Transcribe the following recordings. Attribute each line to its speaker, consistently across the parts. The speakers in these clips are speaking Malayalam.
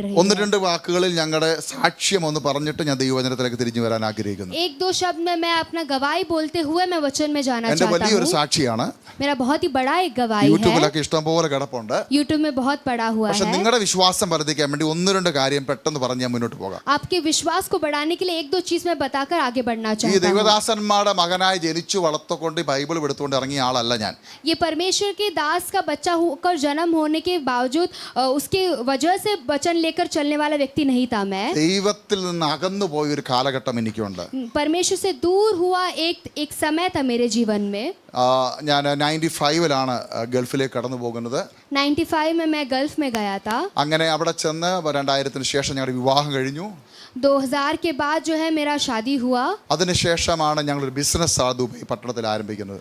Speaker 1: रही
Speaker 2: ഒന്ന്
Speaker 1: है।
Speaker 2: രണ്ട് വാക്കുകളിൽ ഞങ്ങളുടെ സാക്ഷ്യം ഒന്ന് പറഞ്ഞിട്ട് ഞാൻ ദൈവവചനത്തിലേക്ക് തിരിഞ്ഞു വരാൻ ആഗ്രഹിക്കുന്നു.
Speaker 1: एक दो शब्द में मैं अपना गवाही बोलते हुए मैं वचन में जाना
Speaker 2: എന്റെ
Speaker 1: चाहता
Speaker 2: വലിയൊരു
Speaker 1: हूँ।
Speaker 2: സാക്ഷിയാണ്.
Speaker 1: मेरा बहुत ही बड़ा एक गवाही है।
Speaker 2: യൂട്യൂബിലൊക്കെ ഇഷ്ടം പോലെ കിടപ്പുണ്ട്.
Speaker 1: यूट्यूब में बहुत पड़ा हुआ
Speaker 2: പക്ഷെ
Speaker 1: है।
Speaker 2: നിങ്ങളുടെ വിശ്വാസം വർദ്ധിക്കാൻ വേണ്ടി ഒന്ന് രണ്ട് കാര്യം പെട്ടെന്ന് പറഞ്ഞ് ഞാൻ മുന്നോട്ട് പോകാം.
Speaker 1: आपके विश्वास को बढ़ाने के लिए एक दो चीज मैं बताकर आगे बढ़ना
Speaker 2: ഈ
Speaker 1: चाहता हूँ।
Speaker 2: ദൈവദാസന്മാരുടെ മകനായി ജനിച്ചു വളർത്തുകൊണ്ട് ബൈബിൾ എടുത്തുകൊണ്ട് ഇറങ്ങിയ ആളല്ല ഞാൻ.
Speaker 1: ये परमेश्वर के दास का बच्चा होकर जन्म होने के बावजूद उसके वजह से वचन लेकर चलने वाला व्यक्ति नहीं था मैं।
Speaker 2: ദൈവത്തിൽ നിന്ന് അകന്നു പോയ ഒരു കാലഘട്ടം എനിക്കുണ്ട്.
Speaker 1: परमेश्वर से दूर हुआ एक समय था मेरे जीवन में।
Speaker 2: ഞാൻ 95-ലാണ് ഗൾഫിലേക്ക് കടന്നു പോകുന്നത്.
Speaker 1: 95 में मैं गल्फ में गया था।
Speaker 2: അങ്ങനെ അവിടെ ചെന്ന് 2000-ന് ശേഷം ഞങ്ങളുടെ വിവാഹം കഴിഞ്ഞു.
Speaker 1: 2000 के बाद जो है मेरा शादी हुआ।
Speaker 2: അതിനുശേഷമാണ് ഞങ്ങളൊരു ബിസിനസ് ദുബായ് പട്ടണത്തിൽ ആരംഭിക്കുന്നത്.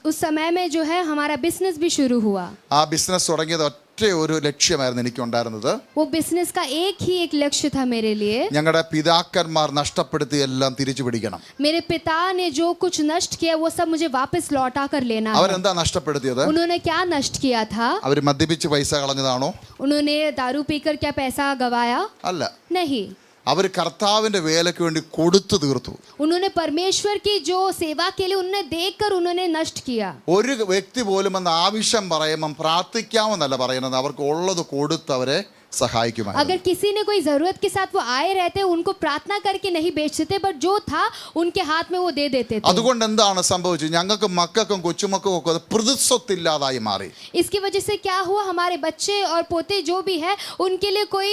Speaker 1: उस समय में जो है हमारा बिजनेस भी शुरू हुआ।
Speaker 2: ആ ബിസിനസ് തുടങ്ങിയത് ഒറ്റ ഒരു ലക്ഷ്യമായിരുന്നു എനിക്കുണ്ടായിരുന്നത്.
Speaker 1: वो बिजनेस का एक लक्ष्य था मेरे लिए।
Speaker 2: ഞങ്ങളുടെ പിതാക്കന്മാർ നഷ്ടപ്പെടുത്തി എല്ലാം തിരിച്ചു പിടിക്കണം.
Speaker 1: मेरे पिता ने जो कुछ नष्ट किया वो सब मुझे वापस लौटा कर लेना है।
Speaker 2: അവരെന്താ നഷ്ടപ്പെടുത്തിയത്?
Speaker 1: उन्होंने क्या नष्ट किया था?
Speaker 2: അവർ മദ്യപിച്ച് പൈസ കളഞ്ഞതാണോ?
Speaker 1: उन्होंने दारू पीकर क्या पैसा गवाया?
Speaker 2: അല്ല.
Speaker 1: नहीं।
Speaker 2: അവർ കർത്താവിന്റെ വേലയ്ക്ക് വേണ്ടി കൊടുത്തു തീർത്തു.
Speaker 1: उन्होंने परमेश्वर की जो सेवा के लिए उन्होंने देकर उन्होंने नष्ट किया।
Speaker 2: ഒരു വ്യക്തി പോലും എന്ന് ആവശ്യം പറയുമ്പം പ്രാർത്ഥിക്കാമെന്നല്ല പറയുന്നത്, അവർക്ക് ഉള്ളത് കൊടുത്ത് അവരെ സഹായിക്കുമായിരുന്നു.
Speaker 1: अगर किसी ने कोई जरूरत के साथ वो आए रहते उनको प्रार्थना करके नहीं बेचते, बट जो था उनके हाथ में वो दे देते थे।
Speaker 2: അതുകൊണ്ട് എന്താണ് സംഭവിച്ചത്? ഞങ്ങൾക്ക് മക്കൾക്കും കൊച്ചുമക്കൾക്കും ഒക്കെ പ്രതിസ്വത്തില്ലാതായി മാറി.
Speaker 1: इसकी वजह से क्या हुआ, हमारे बच्चे और पोते जो भी है उनके लिए कोई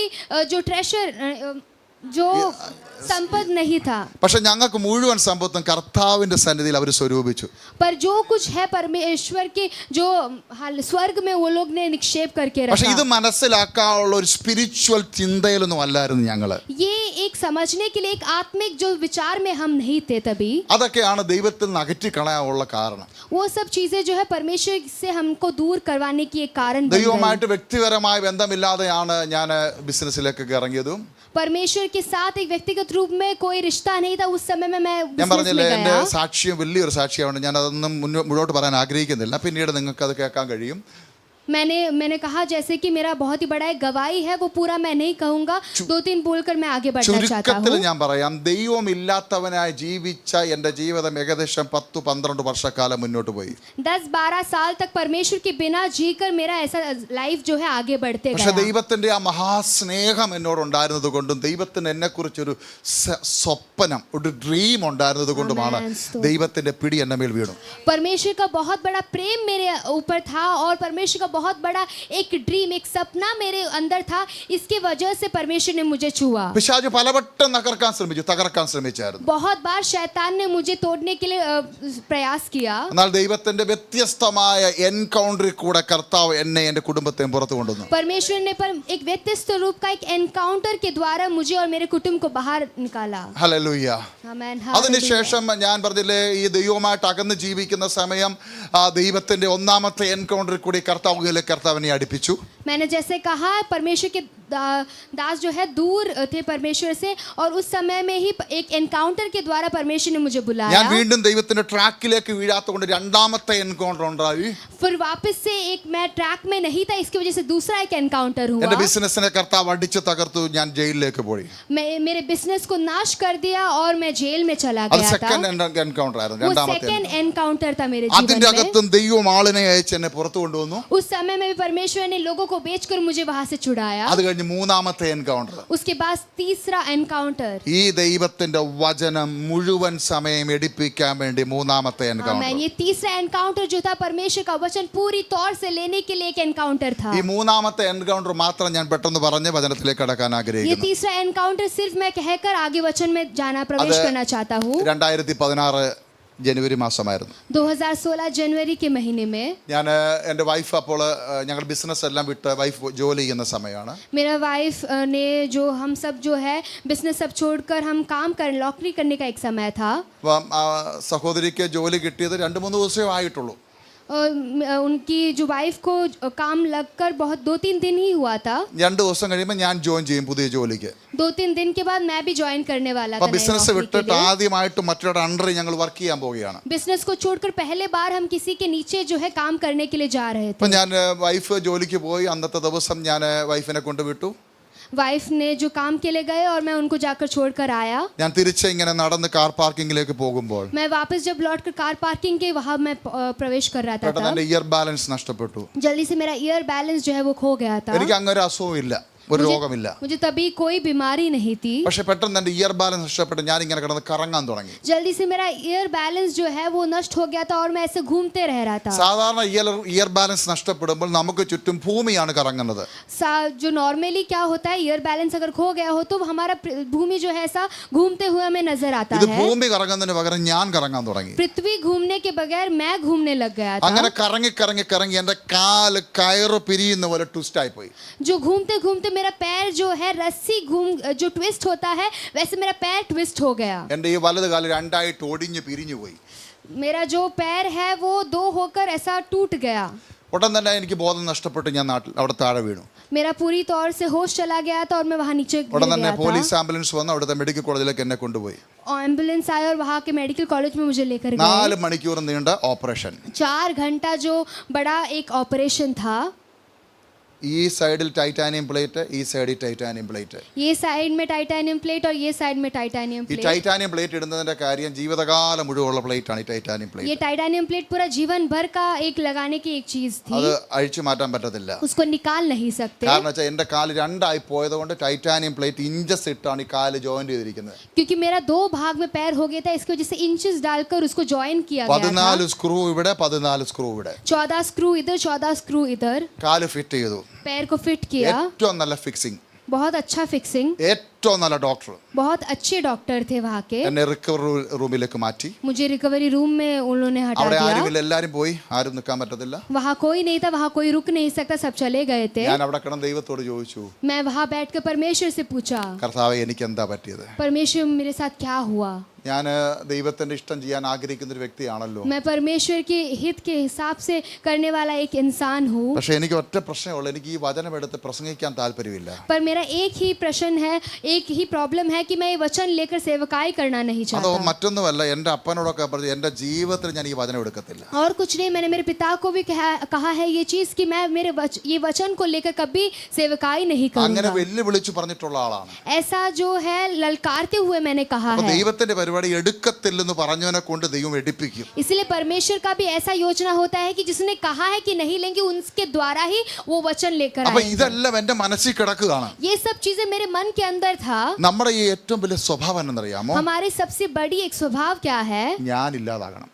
Speaker 1: जो ट्रेशर जो संपद नहीं था।
Speaker 2: പക്ഷെ ഞങ്ങൾക്ക് മുഴുവൻ സമ്പത്തും കർത്താവിന്റെ സന്നിധിയിൽ അവർ സ്വരൂപിച്ചു.
Speaker 1: पर जो कुछ है परमेश्वर के जो स्वर्ग में वो लोग ने निक्षेप करके
Speaker 2: പക്ഷെ ഇത്
Speaker 1: रखा।
Speaker 2: മനസ്സിലാക്കാനുള്ള ഒരു സ്പിരിച്വൽ ചിന്തയിലൊന്നും അല്ലായിരുന്നു ഞങ്ങള്.
Speaker 1: ये एक समझने के लिए एक आत्मिक जो विचार में हम नहीं थे तभी।
Speaker 2: അതൊക്കെയാണ് ദൈവത്തിൽ നിന്ന് അകറ്റിക്കളയാനുള്ള കാരണം.
Speaker 1: वो सब चीजें जो है परमेश्वर से हमको दूर करवाने की एक कारण बन गई।
Speaker 2: ദൈവവുമായിട്ട് വ്യക്തിപരമായ ബന്ധമില്ലാതെയാണ് ഞാൻ ബിസിനസ്സിലേക്കൊക്കെ ഇറങ്ങിയതും.
Speaker 1: परमेश्वर के साथ एक व्यक्तिगत रूप में कोई रिश्ता नहीं था उस समय में मैं
Speaker 2: ഞാൻ
Speaker 1: बिजनेस
Speaker 2: പറഞ്ഞില്ലേ,
Speaker 1: में
Speaker 2: എൻ്റെ
Speaker 1: गया।
Speaker 2: സാക്ഷ്യം വലിയൊരു സാക്ഷിയാണ്. ഞാൻ അതൊന്നും മുന്നോട്ട് പറയാൻ ആഗ്രഹിക്കുന്നില്ല. പിന്നീട് നിങ്ങൾക്ക് അത് കേൾക്കാൻ കഴിയും.
Speaker 1: मैंने कहा जैसे कि मेरा बहुत ही बड़ा एक गवाही है, वो पूरा मैं नहीं कहूंगा, दो तीन बोलकर मैं आगे बढ़ना चाहता
Speaker 2: ചുരുക്കത്തിൽ
Speaker 1: हूँ।
Speaker 2: ഞാൻ പറയാം, ദൈവമില്ലാത്തവനായി ജീവിച്ച എൻ്റെ ജീവിതം ഏകദേശം 10-12 വർഷക്കാലം മുന്നോട്ട് പോയി.
Speaker 1: 10-12 साल तक परमेश्वर के बिना जीकर मेरा ऐसा लाइफ जो है आगे बढ़ते
Speaker 2: പക്ഷെ
Speaker 1: गया।
Speaker 2: ദൈവത്തിന്റെ ആ മഹാസ്നേഹം എന്നോട് ഉണ്ടായിരുന്നത് കൊണ്ടും ദൈവത്തിന് എന്നെക്കുറിച്ചൊരു സ്വപ്നം, ഒരു ഡ്രീം ഉണ്ടായിരുന്നത് കൊണ്ടുമാണ് ദൈവത്തിന്റെ പിടി എന്നെ മേൽ വീണു.
Speaker 1: परमेश्वर का बहुत बड़ा प्रेम मेरे ऊपर था और परमेश्वर का बहुत बड़ा एक ड्रीम, एक सपना मेरे अंदर था। इसकी वजह से परमेश्वर ने मुझे छुआ।
Speaker 2: പിശാച് പലവട്ടം തകർക്കാൻ ശ്രമിച്ചായിരുന്നു.
Speaker 1: बहुत बार शैतान ने मुझे तोड़ने के लिए प्रयास किया।
Speaker 2: എന്നാൽ ദൈവത്തിന്റെ വ്യത്യസ്തമായ എൻകൗണ്ടറിൽ കൂടെ കർത്താവ് എന്നെ എൻ്റെ കുടുംബത്തെയും പുറത്തു കൊണ്ടുവന്നു.
Speaker 1: परमेश्वर ने पर एक व्यत्यस्त रूप का एक एनकाउंटर के द्वारा मुझे और मेरे कुटुंब को बाहर निकाला।
Speaker 2: ഹല്ലേലൂയ.
Speaker 1: आमेन।
Speaker 2: അതിനുശേഷം ഞാൻ പറഞ്ഞില്ലേ, ഈ ദൈവവുമായിട്ട് അകന്ന് ജീവിക്കുന്ന സമയം ആ ദൈവത്തിന്റെ ഒന്നാമത്തെ എൻകൗണ്ടറിൽ കൂടി കർത്താവിനെ അടുപ്പിച്ചു.
Speaker 1: मैंने जैसे कहा परमेश्वर के दास जो है दूर थे परमेश्वर से, और उस समय में ही एक एनकाउंटर के द्वारा परमेश्वर ने मुझे बुलाया।
Speaker 2: ഞാൻ വീണ്ടും ദൈവത്തിന്റെ ട്രാക്കിലേക്ക് വീഴാത്തതുകൊണ്ട് രണ്ടാമത്തെ എൻകൗണ്ടർ ഉണ്ടായി.
Speaker 1: फिर वापस से एक मैं ट्रैक में नहीं था, इसकी वजह से दूसरा एक एनकाउंटर हुआ।
Speaker 2: എൻ്റെ ബിസിനസ്സിനെ കർത്താവ് അടിച്ചു തകർത്തു. ഞാൻ ജയിലിലേക്ക് പോയി.
Speaker 1: मेरे बिजनेस को नाश कर दिया और मैं जेल में चला
Speaker 2: അത്
Speaker 1: गया था।
Speaker 2: സെക്കൻഡ് എൻകൗണ്ടർ ആയിരുന്നു.
Speaker 1: वो
Speaker 2: രണ്ടാമത്തെ
Speaker 1: सेकंड एनकाउंटर था मेरे
Speaker 2: അതിന്റെ
Speaker 1: जीवन में।
Speaker 2: അകത്തും ദൈവം ആളിനെ അയച്ച് എന്നെ പുറത്തു കൊണ്ടുവന്നു.
Speaker 1: उस समय में भी परमेश्वर ने लोगों को बेचकर मुझे वहां से छुड़ाया।
Speaker 2: അത് കഴിഞ്ഞ് മൂന്നാമത്തെ എൻകൗണ്ടർ.
Speaker 1: उसके बाद तीसरा एनकाउंटर।
Speaker 2: ഈ ദൈവത്തിന്റെ വചനം മുഴുവൻ സമയം എടുപ്പിക്കാൻ വേണ്ടി മൂന്നാമത്തെ എൻകൗണ്ടർ.
Speaker 1: ये तीसरा एनकाउंटर जो था परमेश्वर का वचन पूरी तौर से लेने के लिए एक एनकाउंटर था।
Speaker 2: ഈ മൂന്നാമത്തെ എൻകൗണ്ടർ മാത്രം ഞാൻ പെട്ടെന്ന് പറഞ്ഞ് വചനത്തിലേക്ക് കടക്കാൻ
Speaker 1: ये
Speaker 2: ആഗ്രഹിക്കുന്നു.
Speaker 1: तीसरा एनकाउंटर सिर्फ मैं कहकर आगे वचन में जाना प्रवेश करना चाहता हूँ।
Speaker 2: 2016 ജനുവരി മാസമായിരുന്നു.
Speaker 1: 2016 जनवरी के महीने में
Speaker 2: ഞാൻ എൻ്റെ വൈഫ് അപ്പോൾ ഞങ്ങൾ ബിസിനസ് എല്ലാം വിട്ട് വൈഫ് ജോലി ചെയ്യുന്ന സമയമാണ്.
Speaker 1: मेरा वाइफ ने जो हम सब जो है बिजनेस सब छोड़कर हम काम कर नौकरी करने का एक समय था।
Speaker 2: അപ്പം സഹോദരിക്ക് ജോലി കിട്ടിയത് 2-3 ദിവസമേ ആയിട്ടുള്ളൂ.
Speaker 1: उनकी जो वाइफ को काम लगकर बहुत 2-3 दिन ही हुआ था।
Speaker 2: 2 ദിവസം കഴിയുമ്പോൾ ഞാൻ ജോയിൻ ചെയ്യും പുതിയ ജോലിക്ക്.
Speaker 1: 2-3 दिन के बाद मैं भी ज्वाइन करने वाला था।
Speaker 2: അപ്പോൾ ബിസിനസ് വിട്ടിട്ട് ആദ്യമായിട്ട് മറ്റൊരു അണ്ടറിൽ ഞങ്ങൾ വർക്ക് ചെയ്യാൻ പോവുകയാണ്.
Speaker 1: बिजनेस को छोड़कर पहले बार हम किसी के नीचे जो है काम करने के लिए जा रहे थे।
Speaker 2: അപ്പം ഞാൻ വൈഫ് ജോലിക്ക് പോയി. അന്നത്തെ ദിവസം ഞാൻ വൈഫിനെ കൊണ്ടുവിട്ടു.
Speaker 1: वाइफ ने जो काम के लिए गए और मैं उनको जाकर छोड़कर आया।
Speaker 2: ഞാൻ തിരിച്ച് ഇങ്ങനെ നടന്ന് കാർ പാർക്കിങ്ങിലേക്ക് പോകുമ്പോൾ
Speaker 1: मैं वापस जब लौटकर कार पार्किंग के वहां मैं प्रवेश कर रहा था
Speaker 2: പെട്ടെന്ന് എൻ്റെ ഇയർ ബാലൻസ് നഷ്ടപ്പെട്ടു.
Speaker 1: जल्दी से मेरा ईयर बैलेंस जो है वो खो गया था।
Speaker 2: എനിക്ക് അങ്ങനെ ഒരു അസുഖവും ഇല്ല, ഒരു രോഗമില്ല.
Speaker 1: मुझे तभी कोई बीमारी नहीं थी।
Speaker 2: പക്ഷെ പെട്ടെന്ന് എൻ്റെ ഇയർ ബാലൻസ് നഷ്ടപ്പെട്ട് ഞാൻ ഇങ്ങനെ കിടന്ന് കറങ്ങാൻ തുടങ്ങി.
Speaker 1: जल्दी से मेरा ईयर बैलेंस जो है वो नष्ट हो गया था और मैं ऐसे घूमते रह रहा था।
Speaker 2: സാധാരണ ഇയർ ബാലൻസ് നഷ്ടപ്പെടുമ്പോൾ നമുക്ക് ചുറ്റും ഭൂമിയാണ് കറങ്ങുന്നത്.
Speaker 1: जो नॉर्मली क्या होता है, ईयर बैलेंस अगर खो गया हो तो हमारा भूमि जो है ऐसा घूमते हुए हमें नजर आता
Speaker 2: ഇത്
Speaker 1: है।
Speaker 2: ഭൂമി കറങ്ങുന്നതിന് പകരം ഞാൻ കറങ്ങാൻ തുടങ്ങി.
Speaker 1: पृथ्वी घूमने के बगैर मैं घूमने लग गया था।
Speaker 2: അങ്ങനെ കറങ്ങി കറങ്ങി കറങ്ങി എൻ്റെ കാല് കയറ് പിരിയുന്ന പോലെ ട്വിസ്റ്റ് ആയി പോയി.
Speaker 1: जो घूमते घूमते मेरा पैर जो है रस्सी जो ट्विस्ट होता है वैसे मेरा पैर ट्विस्ट हो गया।
Speaker 2: എൻ്റെ ഈ വലത് കാല് രണ്ടായിട്ട് ഒടിഞ്ഞ് പിരിഞ്ഞു പോയി.
Speaker 1: मेरा जो पैर है वो दो होकर ऐसा टूट गया।
Speaker 2: ഉടൻ തന്നെ എനിക്ക് ബോധം നഷ്ടപ്പെട്ട് ഞാൻ അവിടെ താഴെ വീണു.
Speaker 1: मेरा पूरी तौर से होश चला गया था और मैं वहाँ नीचे गिर
Speaker 2: ഉടൻ തന്നെ
Speaker 1: गया
Speaker 2: പോലീസ്
Speaker 1: था।
Speaker 2: ആംബുലൻസ് വന്ന് അവിടുത്തെ മെഡിക്കൽ കോളേജിലേക്ക് എന്നെ കൊണ്ടുപോയി.
Speaker 1: एम्बुलेंस आया और वहाँ के मेडिकल कॉलेज में मुझे लेकर गए।
Speaker 2: 4 മണിക്കൂർ നീണ്ട ഓപ്പറേഷൻ.
Speaker 1: 4 घंटा जो बड़ा एक ऑपरेशन था।
Speaker 2: ഈ സൈഡിൽ ടൈറ്റാനിയം പ്ലേറ്റ്, ഈ സൈഡിൽ ടൈറ്റാനിയം പ്ലേറ്റ്.
Speaker 1: ये साइड में टाइटेनियम प्लेट और ये साइड में टाइटेनियम
Speaker 2: ഈ
Speaker 1: प्लेट।
Speaker 2: ടൈറ്റാനിയം പ്ലേറ്റ് ഇടുന്നതിന്റെ കാര്യം ജീവിതകാലം മുഴുവനുള്ള പ്ലേറ്റ് ആണ് ഈ ടൈറ്റാനിയം
Speaker 1: ये
Speaker 2: പ്ലേറ്റ്.
Speaker 1: टाइटेनियम प्लेट पूरा जीवन भर का एक लगाने की एक चीज
Speaker 2: അത്
Speaker 1: थी,
Speaker 2: അഴിച്ചു മാറ്റാൻ പറ്റത്തില്ല.
Speaker 1: उसको निकाल नहीं सकते
Speaker 2: കാരണം വെച്ചാൽ എൻ്റെ കാല് രണ്ടായി പോയത് കൊണ്ട് ടൈറ്റാനിയം പ്ലേറ്റ് ഇഞ്ചസ് ഇട്ടാണ് ഈ കാല് ജോയിന്റ് ചെയ്തിരിക്കുന്നത്.
Speaker 1: क्योंकि मेरा 2 भाग में पैर हो गया था, इसकी वजह से इंचेस डालकर उसको ज्वाइन किया गया था।
Speaker 2: 14 സ്ക്രൂ ഇവിടെ, 14 സ്ക്രൂ ഇവിടെ.
Speaker 1: 14 स्क्रू इधर 14 स्क्रू इधर
Speaker 2: കാല് ഫിറ്റ് ചെയ്തു.
Speaker 1: पैर को फिट किया।
Speaker 2: ഏറ്റവും നല്ല ഫിക്സിങ്,
Speaker 1: बहुत अच्छा फिक्सिंग,
Speaker 2: ഏറ്റവും നല്ല ഡോക്ടർ
Speaker 1: बहुत अच्छे डॉक्टर थे वहाँ के।
Speaker 2: എന്നെ റിക്കവറി റൂമിലേക്ക് മാറ്റി.
Speaker 1: मुझे रिकवरी रूम में उन्होंने हटा
Speaker 2: അവിടെ
Speaker 1: दिया।
Speaker 2: ആരുമില്ല, എല്ലാരും പോയി, ആരും നിൽക്കാൻ പറ്റത്തില്ല.
Speaker 1: वहाँ कोई नहीं था, वहाँ कोई रुक नहीं सकता, सब चले गए थे।
Speaker 2: ഞാൻ അവിടെ കിടന്ന് ദൈവത്തോട് ചോദിച്ചു,
Speaker 1: मैं वहाँ बैठकर परमेश्वर से पूछा,
Speaker 2: കർത്താവേ എനിക്ക് എന്താ പറ്റിയത്?
Speaker 1: परमेश्वर मेरे साथ क्या हुआ?
Speaker 2: ഞാൻ ദൈവത്തിന്റെ ഇഷ്ടം ചെയ്യാൻ ആഗ്രഹിക്കുന്ന ഒരു വ്യക്തിയാണല്ലോ.
Speaker 1: मैं परमेश्वर के हित के हिसाब से करने वाला एक इंसान हूँ,
Speaker 2: പക്ഷെ എനിക്ക് ഒറ്റ പ്രശ്നമുള്ളൂ, എനിക്ക് ഈ വചനം എടുത്ത് പ്രസംഗിക്കാൻ താല്പര്യമില്ല.
Speaker 1: पर मेरा एक ही प्रश्न है, एक ही प्रॉब्लम है कि मैं ये वचन लेकर सेवकाई करना नहीं
Speaker 2: അതോ
Speaker 1: चाहता।
Speaker 2: മറ്റൊന്നുമല്ല, എൻ്റെ അപ്പനോടൊക്കെ പറഞ്ഞു എൻ്റെ ജീവിതത്തിൽ ഞാൻ ഈ വചനം എടുക്കത്തില്ല.
Speaker 1: और कुछ नहीं, मैंने मेरे पिता को भी कहा है ये चीज कि मैं ये वचन को लेकर कभी सेवकाई नहीं
Speaker 2: അങ്ങനെ
Speaker 1: करूंगा।
Speaker 2: വെല്ലുവിളിച്ചു പറഞ്ഞിട്ടുള്ള ആളാണ്.
Speaker 1: ऐसा जो है ललकारते हुए मैंने कहा
Speaker 2: അപ്പൊ
Speaker 1: है।
Speaker 2: ദൈവത്തിന്റെ പരിപാടി എടുക്കത്തില്ലെന്ന് പറഞ്ഞവനെ കൊണ്ട് ദൈവം എടുപ്പിക്കും.
Speaker 1: इसलिए परमेश्वर का भी ऐसा योजना होता है कि जिसने कहा है कि नहीं लेंगे उनके द्वारा ही वो वचन लेकर
Speaker 2: അപ്പൊ
Speaker 1: आएंगे।
Speaker 2: ഇതെല്ലാം എൻ്റെ മനസ്സിൽ കിടക്കുകയാണ്.
Speaker 1: ये सब चीजें मेरे मन के अंदर था।
Speaker 2: നമ്മുടെ ഈ ഏറ്റവും വലിയ സ്വഭാവം എന്നറിയാമോ?
Speaker 1: हमारी सबसे बड़ी एक स्वभाव क्या है?
Speaker 2: ഞാൻ ഇല്ലാതാകണം,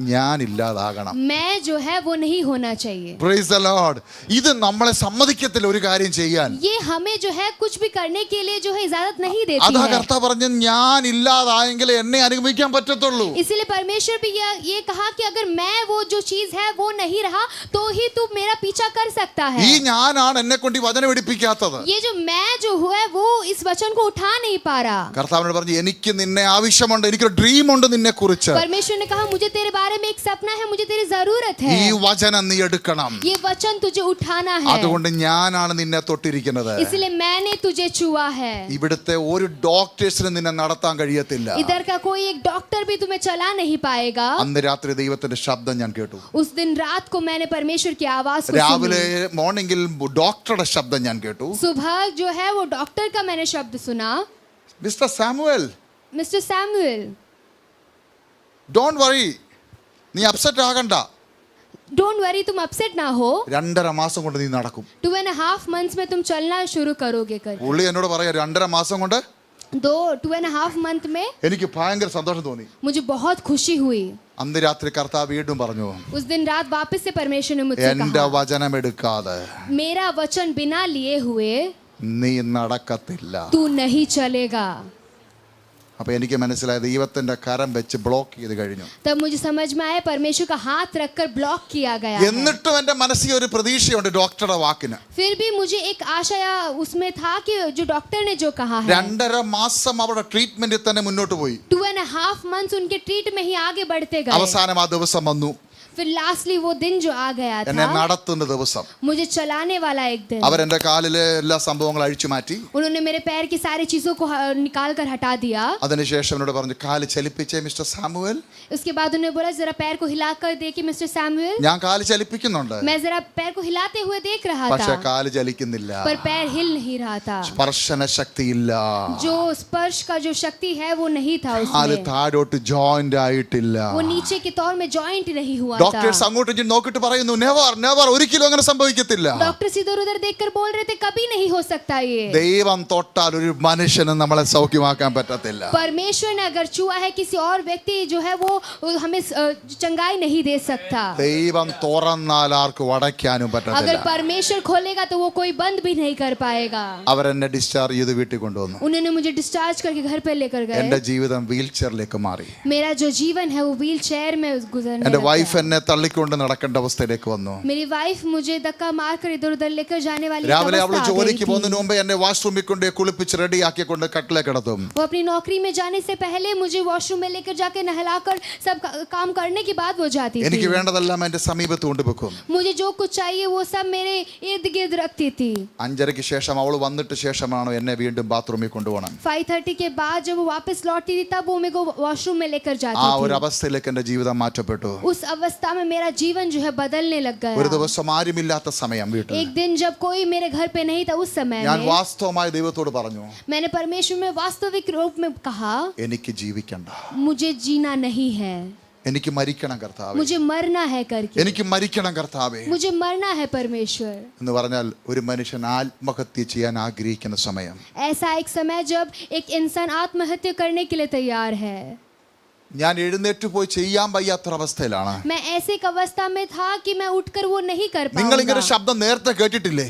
Speaker 2: ഞാൻ ഇല്ലാതാകണം.
Speaker 1: मैं जो है वो नहीं होना चाहिए।
Speaker 2: Praise the Lord. ഇത് നമ്മളെ സമ്മതിക്കത്തില്ല ഒരു കാര്യം ചെയ്യാൻ.
Speaker 1: ये हमें जो है कुछ भी करने के लिए जो है इजाजत नहीं देती
Speaker 2: അതാ
Speaker 1: है।
Speaker 2: കർത്താവ് പറഞ്ഞു, ഞാൻ ഇല്ലാതായെങ്കിൽ എന്നെ അനുഗമിക്കാൻ പറ്റത്തുള്ളൂ.
Speaker 1: इसलिए परमेश्वर भी ये कहा कि अगर मैं वो जो चीज है वो नहीं रहा तो ही तू मेरा पीछा कर सकता है।
Speaker 2: ഈ ഞാനാണ് എന്നെ കൊണ്ട് ഈ വചനം എടുപ്പിക്കാത്തത്.
Speaker 1: ये जो मैं जो हुआ है वो इस वचन को उठा नहीं पा रहा।
Speaker 2: കർത്താവിനോട് പറഞ്ഞു, എനിക്ക് നിന്നെ ആവശ്യമുണ്ട്, എനിക്കൊരു ഡ്രീം ഉണ്ട് നിന്നെ കുറിച്ച്.
Speaker 1: परमेश्वर ने कहा मुझे तेरे बारे में एक सपना है, मुझे तेरी जरूरत है।
Speaker 2: ഈ വചനം നീ എടുക്കണം.
Speaker 1: ये वचन तुझे उठाना है।
Speaker 2: അതുകൊണ്ട് ഞാനാണ് നിന്നെ തൊട്ടിരിക്കുന്നത്.
Speaker 1: इसलिए मैंने तुझे छुआ है।
Speaker 2: ഇവിടുത്തെ ഒരു ഡോക്ടേഴ്സിനും നിന്നെ നടത്താൻ കഴിയത്തില്ല.
Speaker 1: इधर का कोई एक डॉक्टर भी तुम्हें चला नहीं पाएगा।
Speaker 2: അന്ന് രാത്രി ദൈവത്തിന്റെ ശബ്ദം ഞാൻ കേട്ടു.
Speaker 1: उस दिन रात को मैंने परमेश्वर की आवाज को
Speaker 2: രാവിലെ
Speaker 1: सुनी।
Speaker 2: മോർണിംഗിൽ ഡോക്ടറുടെ ശബ്ദം ഞാൻ കേട്ടു.
Speaker 1: सुबह जो है वो डॉक्टर का मैंने शब्द सुना,
Speaker 2: mister Samuel,
Speaker 1: mister Samuel
Speaker 2: don't worry, നീ അപ്സെറ്റ് ആകണ്ട,
Speaker 1: डोंट वरी, तुम अपसेट ना हो।
Speaker 2: 2.5 മാസം കൊണ്ട് നീ നടക്കും.
Speaker 1: 2.5 months में तुम चलना शुरू करोगे कर।
Speaker 2: പുള്ളി എന്നോട് പറയാ, 2.5 മാസം കൊണ്ട്
Speaker 1: 2.5 month में
Speaker 2: എനിക്ക് ഭയങ്കര സന്തോഷം തോന്നി.
Speaker 1: मुझे बहुत खुशी हुई।
Speaker 2: അന്ന് രാത്രി കർത്താവ് വീണ്ടും പറഞ്ഞു,
Speaker 1: उस दिन रात वापस से परमेश्वर ने मुझसे
Speaker 2: എന്റെ
Speaker 1: कहा,
Speaker 2: വചനം എടുക്കാതെ
Speaker 1: मेरा वचन बिना लिए हुए
Speaker 2: നീ നടക്കത്തില്ല.
Speaker 1: तू नहीं चलेगा।
Speaker 2: അപ്പൊ എനിക്ക് മനസ്സിലായി, ദൈവത്തിന്റെ കരം വെച്ച് ബ്ലോക്ക് ചെയ്ത് കഴിഞ്ഞു.
Speaker 1: तब मुझे समझ में आया परमेश्वर का हाथ रखकर ब्लॉक किया गया है।
Speaker 2: എന്നിട്ടും എന്റെ മനസ്സിൽ ഒരു പ്രതീക്ഷയുണ്ട് ഡോക്ടറുടെ വാക്കിന്.
Speaker 1: फिर भी मुझे एक आशा उसमें था कि जो डॉक्टर ने जो कहा है।
Speaker 2: 2.5 മാസം അവരുടെ ട്രീറ്റ്മെന്റിൽ തന്നെ മുന്നോട്ട് പോയി.
Speaker 1: 2.5 months उनके ट्रीट में ही आगे बढ़ते गए।
Speaker 2: അവസാനം ആ ദിവസം വന്നു.
Speaker 1: फिर लास्टली वो दिन जो आ गया
Speaker 2: എന്നെ
Speaker 1: था,
Speaker 2: നടത്തുന്ന ദിവസം
Speaker 1: मुझे चलाने वाला एक दिन,
Speaker 2: അവരെന്റെ കാലിലെ എല്ലാ സംഭവങ്ങളും അഴിച്ചു മാറ്റി.
Speaker 1: उन्होंने मेरे पैर की सारी चीजों को निकाल कर हटा दिया.
Speaker 2: അതിനുശേഷം എന്നോട് പറഞ്ഞു, കാല് ചലിപ്പിച്ചേ മിസ്റ്റർ സാമുവൽ.
Speaker 1: उसके बाद उन्होंने बोला जरा पैर को हिलाकर देखिए मिस्टर सैमुअल.
Speaker 2: ഞാൻ കാല് ചലിപ്പിക്കുന്നുണ്ട്,
Speaker 1: मैं जरा पैर को हिलाते हुए देख रहा
Speaker 2: പക്ഷെ
Speaker 1: था,
Speaker 2: കാല് ചലിക്കുന്നില്ല.
Speaker 1: पर पैर हिल नहीं रहा था.
Speaker 2: സ്പർശന ശക്തിയില്ല.
Speaker 1: जो स्पर्श का जो शक्ति है वो नहीं था
Speaker 2: കാല്
Speaker 1: उसमें.
Speaker 2: താഴോട്ട് ജോയിന്റ് ആയിട്ടില്ല.
Speaker 1: वो नीचे के तौर में जॉइंट नहीं हुआ था.
Speaker 2: ഡോക്ടേഴ്സ് അങ്ങോട്ടും ഇങ്ങോട്ടും നോക്കിട്ട് പറയുന്നു, നെവർ നെവർ, ഒരിക്കലും അങ്ങനെ സംഭവിക്കത്തില്ല.
Speaker 1: डॉक्टर्स इधर उधर देखकर बोल रहे थे कभी नहीं हो सकता ये.
Speaker 2: ദൈവം തൊട്ടാൽ ഒരു മനുഷ്യന് നമ്മളെ സൗഖ്യമാക്കാൻ പറ്റത്തില്ല.
Speaker 1: परमेश्वर ने अगर छुआ है किसी और व्यक्ति जो है वो हमें चंगाई नहीं दे सकता.
Speaker 2: ദൈവം തുറന്നാൽ ആർക്കും അടയ്ക്കാനും
Speaker 1: अगर
Speaker 2: പറ്റത്തില്ല.
Speaker 1: परमेश्वर खोलेगा तो वो कोई बंद भी नहीं कर पाएगा.
Speaker 2: അവരെന്നെ ഡിസ്ചാർജ് ചെയ്ത് വീട്ടിൽ കൊണ്ടുവന്നു.
Speaker 1: उन्होंने मुझे डिस्चार्ज करके घर पे लेकर
Speaker 2: എന്റെ
Speaker 1: गए.
Speaker 2: ജീവിതം വീൽ ചെയറിലേക്ക് മാറി.
Speaker 1: मेरा जो जीवन है वो व्हील चेयर में गुजरने
Speaker 2: എന്റെ
Speaker 1: लगा.
Speaker 2: വൈഫ് എന്നെ തള്ളിക്കൊണ്ട് നടക്കേണ്ട അവസ്ഥയിലേക്ക് വന്നു.
Speaker 1: मेरी वाइफ मुझे धक्का मारकर इधर उधर लेकर जाने वाली
Speaker 2: രാവിലെ അവള്
Speaker 1: अवस्था आ गई
Speaker 2: ജോലിക്ക്
Speaker 1: थी.
Speaker 2: പോകുന്നതിന് മുമ്പ് എന്നെ വാഷ്റൂമിൽ കൊണ്ട് കുളിപ്പിച്ച് റെഡിയാക്കിക്കൊണ്ട് കട്ടിലേക്ക് കിടത്തും.
Speaker 1: वो अपनी नौकरी में जाने से पहले मुझे वॉशरूम में लेकर जाके नहलाकर सब काम करने के बाद वो जाती
Speaker 2: എനിക്ക്
Speaker 1: थी.
Speaker 2: വേണ്ടതെല്ലാം എന്റെ സമീപത്ത് കൊണ്ടുവെക്കും.
Speaker 1: मुझे जो कुछ चाहिए वो सब मेरे इर्द गिर्द रखती थी.
Speaker 2: 5:30 ശേഷം അവള് വന്നിട്ട് ശേഷമാണ് എന്നെ വീണ്ടും ബാത്റൂമിൽ കൊണ്ടുപോകണം.
Speaker 1: 5:30 के बाद जब वो वापस लौटती थी तब वो मेरे को वॉशरूम में लेकर
Speaker 2: ആ
Speaker 1: जाती
Speaker 2: ഒരു
Speaker 1: थी.
Speaker 2: അവസ്ഥയിലേക്ക് എന്റെ ജീവിതം മാറ്റപ്പെട്ടു.
Speaker 1: उस अवस्था में मेरा जीवन जो है बदलने लग
Speaker 2: ഒരു
Speaker 1: गया.
Speaker 2: ദിവസം ആരുമില്ലാത്ത സമയം വീട്ടിൽ
Speaker 1: एक दिन जब कोई मेरे घर पे नहीं था उस समय
Speaker 2: ഞാൻ
Speaker 1: में
Speaker 2: വാസ്തവമായി ദൈവത്തോട് പറഞ്ഞു,
Speaker 1: मैंने परमेश्वर में वास्तविक रूप में कहा
Speaker 2: എനിക്ക് ജീവിക്കണ്ട,
Speaker 1: मुझे जीना नहीं है,
Speaker 2: എനിക്ക് മരിക്കണം കർത്താവേ,
Speaker 1: मुझे मरना है करके.
Speaker 2: എനിക്ക് മരിക്കണം കർത്താവേ
Speaker 1: मुझे मरना है परमेश्वर.
Speaker 2: എന്ന് പറഞ്ഞാൽ ഒരു മനുഷ്യൻ ആത്മഹത്യ ചെയ്യാൻ ആഗ്രഹിക്കുന്ന സമയം.
Speaker 1: ऐसा एक समय जब एक इंसान आत्महत्या करने के लिए तैयार है.
Speaker 2: ഞാൻ എഴുന്നേറ്റ് പോയി ചെയ്യാൻ വയ്യാത്തൊരവസ്ഥയിലാണ്.
Speaker 1: मैं ऐसे एक अवस्था में था कि मैं उठकर वो नहीं कर
Speaker 2: നിങ്ങൾ ഇങ്ങനെ
Speaker 1: पाऊंगा.
Speaker 2: ശബ്ദം നേരത്തെ കേട്ടിട്ടില്ലേ?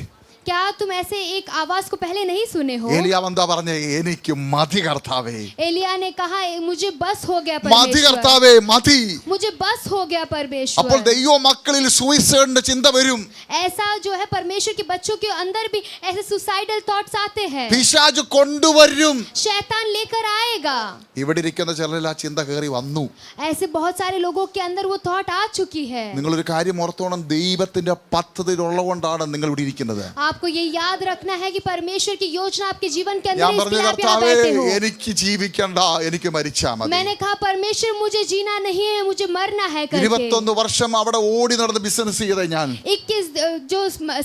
Speaker 1: क्या तुम ऐसे एक आवाज को पहले नहीं सुने हो?
Speaker 2: ഏലിയാവ് എന്താ പറഞ്ഞേ? എനിക്ക് മതി കർത്താവേ,
Speaker 1: एलिया ने कहा मुझे बस हो गया
Speaker 2: മതി
Speaker 1: परमेश्वर,
Speaker 2: കർത്താവേ, മതി.
Speaker 1: मुझे बस हो गया
Speaker 2: അപ്പോൾ
Speaker 1: परमेश्वर.
Speaker 2: ദൈവ മക്കളിൽ സൂയിസൈഡിന്റെ ചിന്ത വരും.
Speaker 1: ऐसा जो है परमेश्वर के बच्चों के अंदर भी ऐसे सुसाइडल थॉट्स आते हैं.
Speaker 2: പിശാച് കൊണ്ടുവരും.
Speaker 1: शैतान लेकर आएगा.
Speaker 2: ഇവിടെ ഇരിക്കുന്ന ചിലരിൽ ആ ചിന്ത കയറി വന്നു.
Speaker 1: ऐसे बहुत सारे लोगों के अंदर वो थॉट आ चुकी है.
Speaker 2: നിങ്ങളൊരു കാര്യം ഓർത്തോണം, ദൈവത്തിന്റെ പദ്ധതിയിലുള്ളതുകൊണ്ടാണ് നിങ്ങൾ ഇവിടെ ഇരിക്കുന്നത്.
Speaker 1: आपको ये याद रखना है कि परमेश्वर की योजना आपके जीवन के अंदर
Speaker 2: ഞാൻ
Speaker 1: है, इसलिए
Speaker 2: പറഞ്ഞു,
Speaker 1: आप यहाँ
Speaker 2: കർത്താവേ
Speaker 1: बैठे हो.
Speaker 2: എനിക്ക് ജീവിക്കണ്ട, എനിക്ക് മരിച്ചാ മതി.
Speaker 1: मैंने कहा परमेश्वर मुझे जीना नहीं है, मुझे मरना है करके.
Speaker 2: 21 വർഷം അവിടെ ഓടി നടന്ന് ബിസിനസ് ചെയ്ത ഞാൻ,
Speaker 1: 21 जो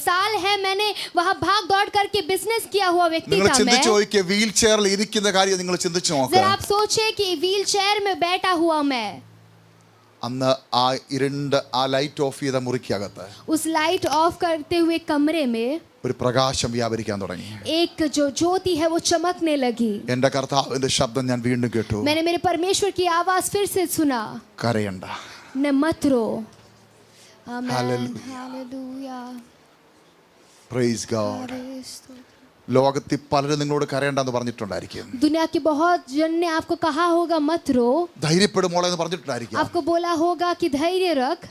Speaker 1: साल है मैंने वहाँ भाग दौड़ करके बिजनेस किया हुआ व्यक्ति
Speaker 2: നിങ്ങൾ
Speaker 1: था
Speaker 2: ചിന്തിച്ചു
Speaker 1: मैं.
Speaker 2: നോക്കിയ വീൽ ചെയറിൽ ഇരിക്കുന്ന കാര്യം നിങ്ങൾ ചിന്തിച്ചു നോക്കുക.
Speaker 1: जरा आप सोचिए कि व्हील चेयर में बैठा हुआ मैं,
Speaker 2: അന്ന് ആ ഇരുണ്ട് ആ ലൈറ്റ് ഓഫ് ചെയ്ത മുറിക്കകത്ത്
Speaker 1: उस लाइट ऑफ करते हुए कमरे में
Speaker 2: ഒരു പ്രകാശം വ്യാപരിക്കാൻ തുടങ്ങി.
Speaker 1: एक जो ज्योति है वो चमकने लगी.
Speaker 2: എന്റെ കർത്താവിന്റെ ശബ്ദം ഞാൻ വീണ്ടും കേട്ടു,
Speaker 1: मैंने मेरे परमेश्वर की आवाज फिर से सुना,
Speaker 2: കരയണ്ട.
Speaker 1: न मत रो. आमीन.
Speaker 2: Hallelujah.
Speaker 1: हालेलुया.
Speaker 2: Praise God. ലോകത്തിൽ പലരും നിങ്ങളോട് കരയണ്ടെന്ന് പറഞ്ഞിട്ടുണ്ടായിരിക്കും.
Speaker 1: दुनिया के बहुत जन ने आपको कहा होगा मत रो,
Speaker 2: ധൈര്യപ്പെടുമോളെ എന്ന് പറഞ്ഞിട്ടുണ്ടായിരിക്കും.
Speaker 1: आपको बोला होगा कि धैर्य रख.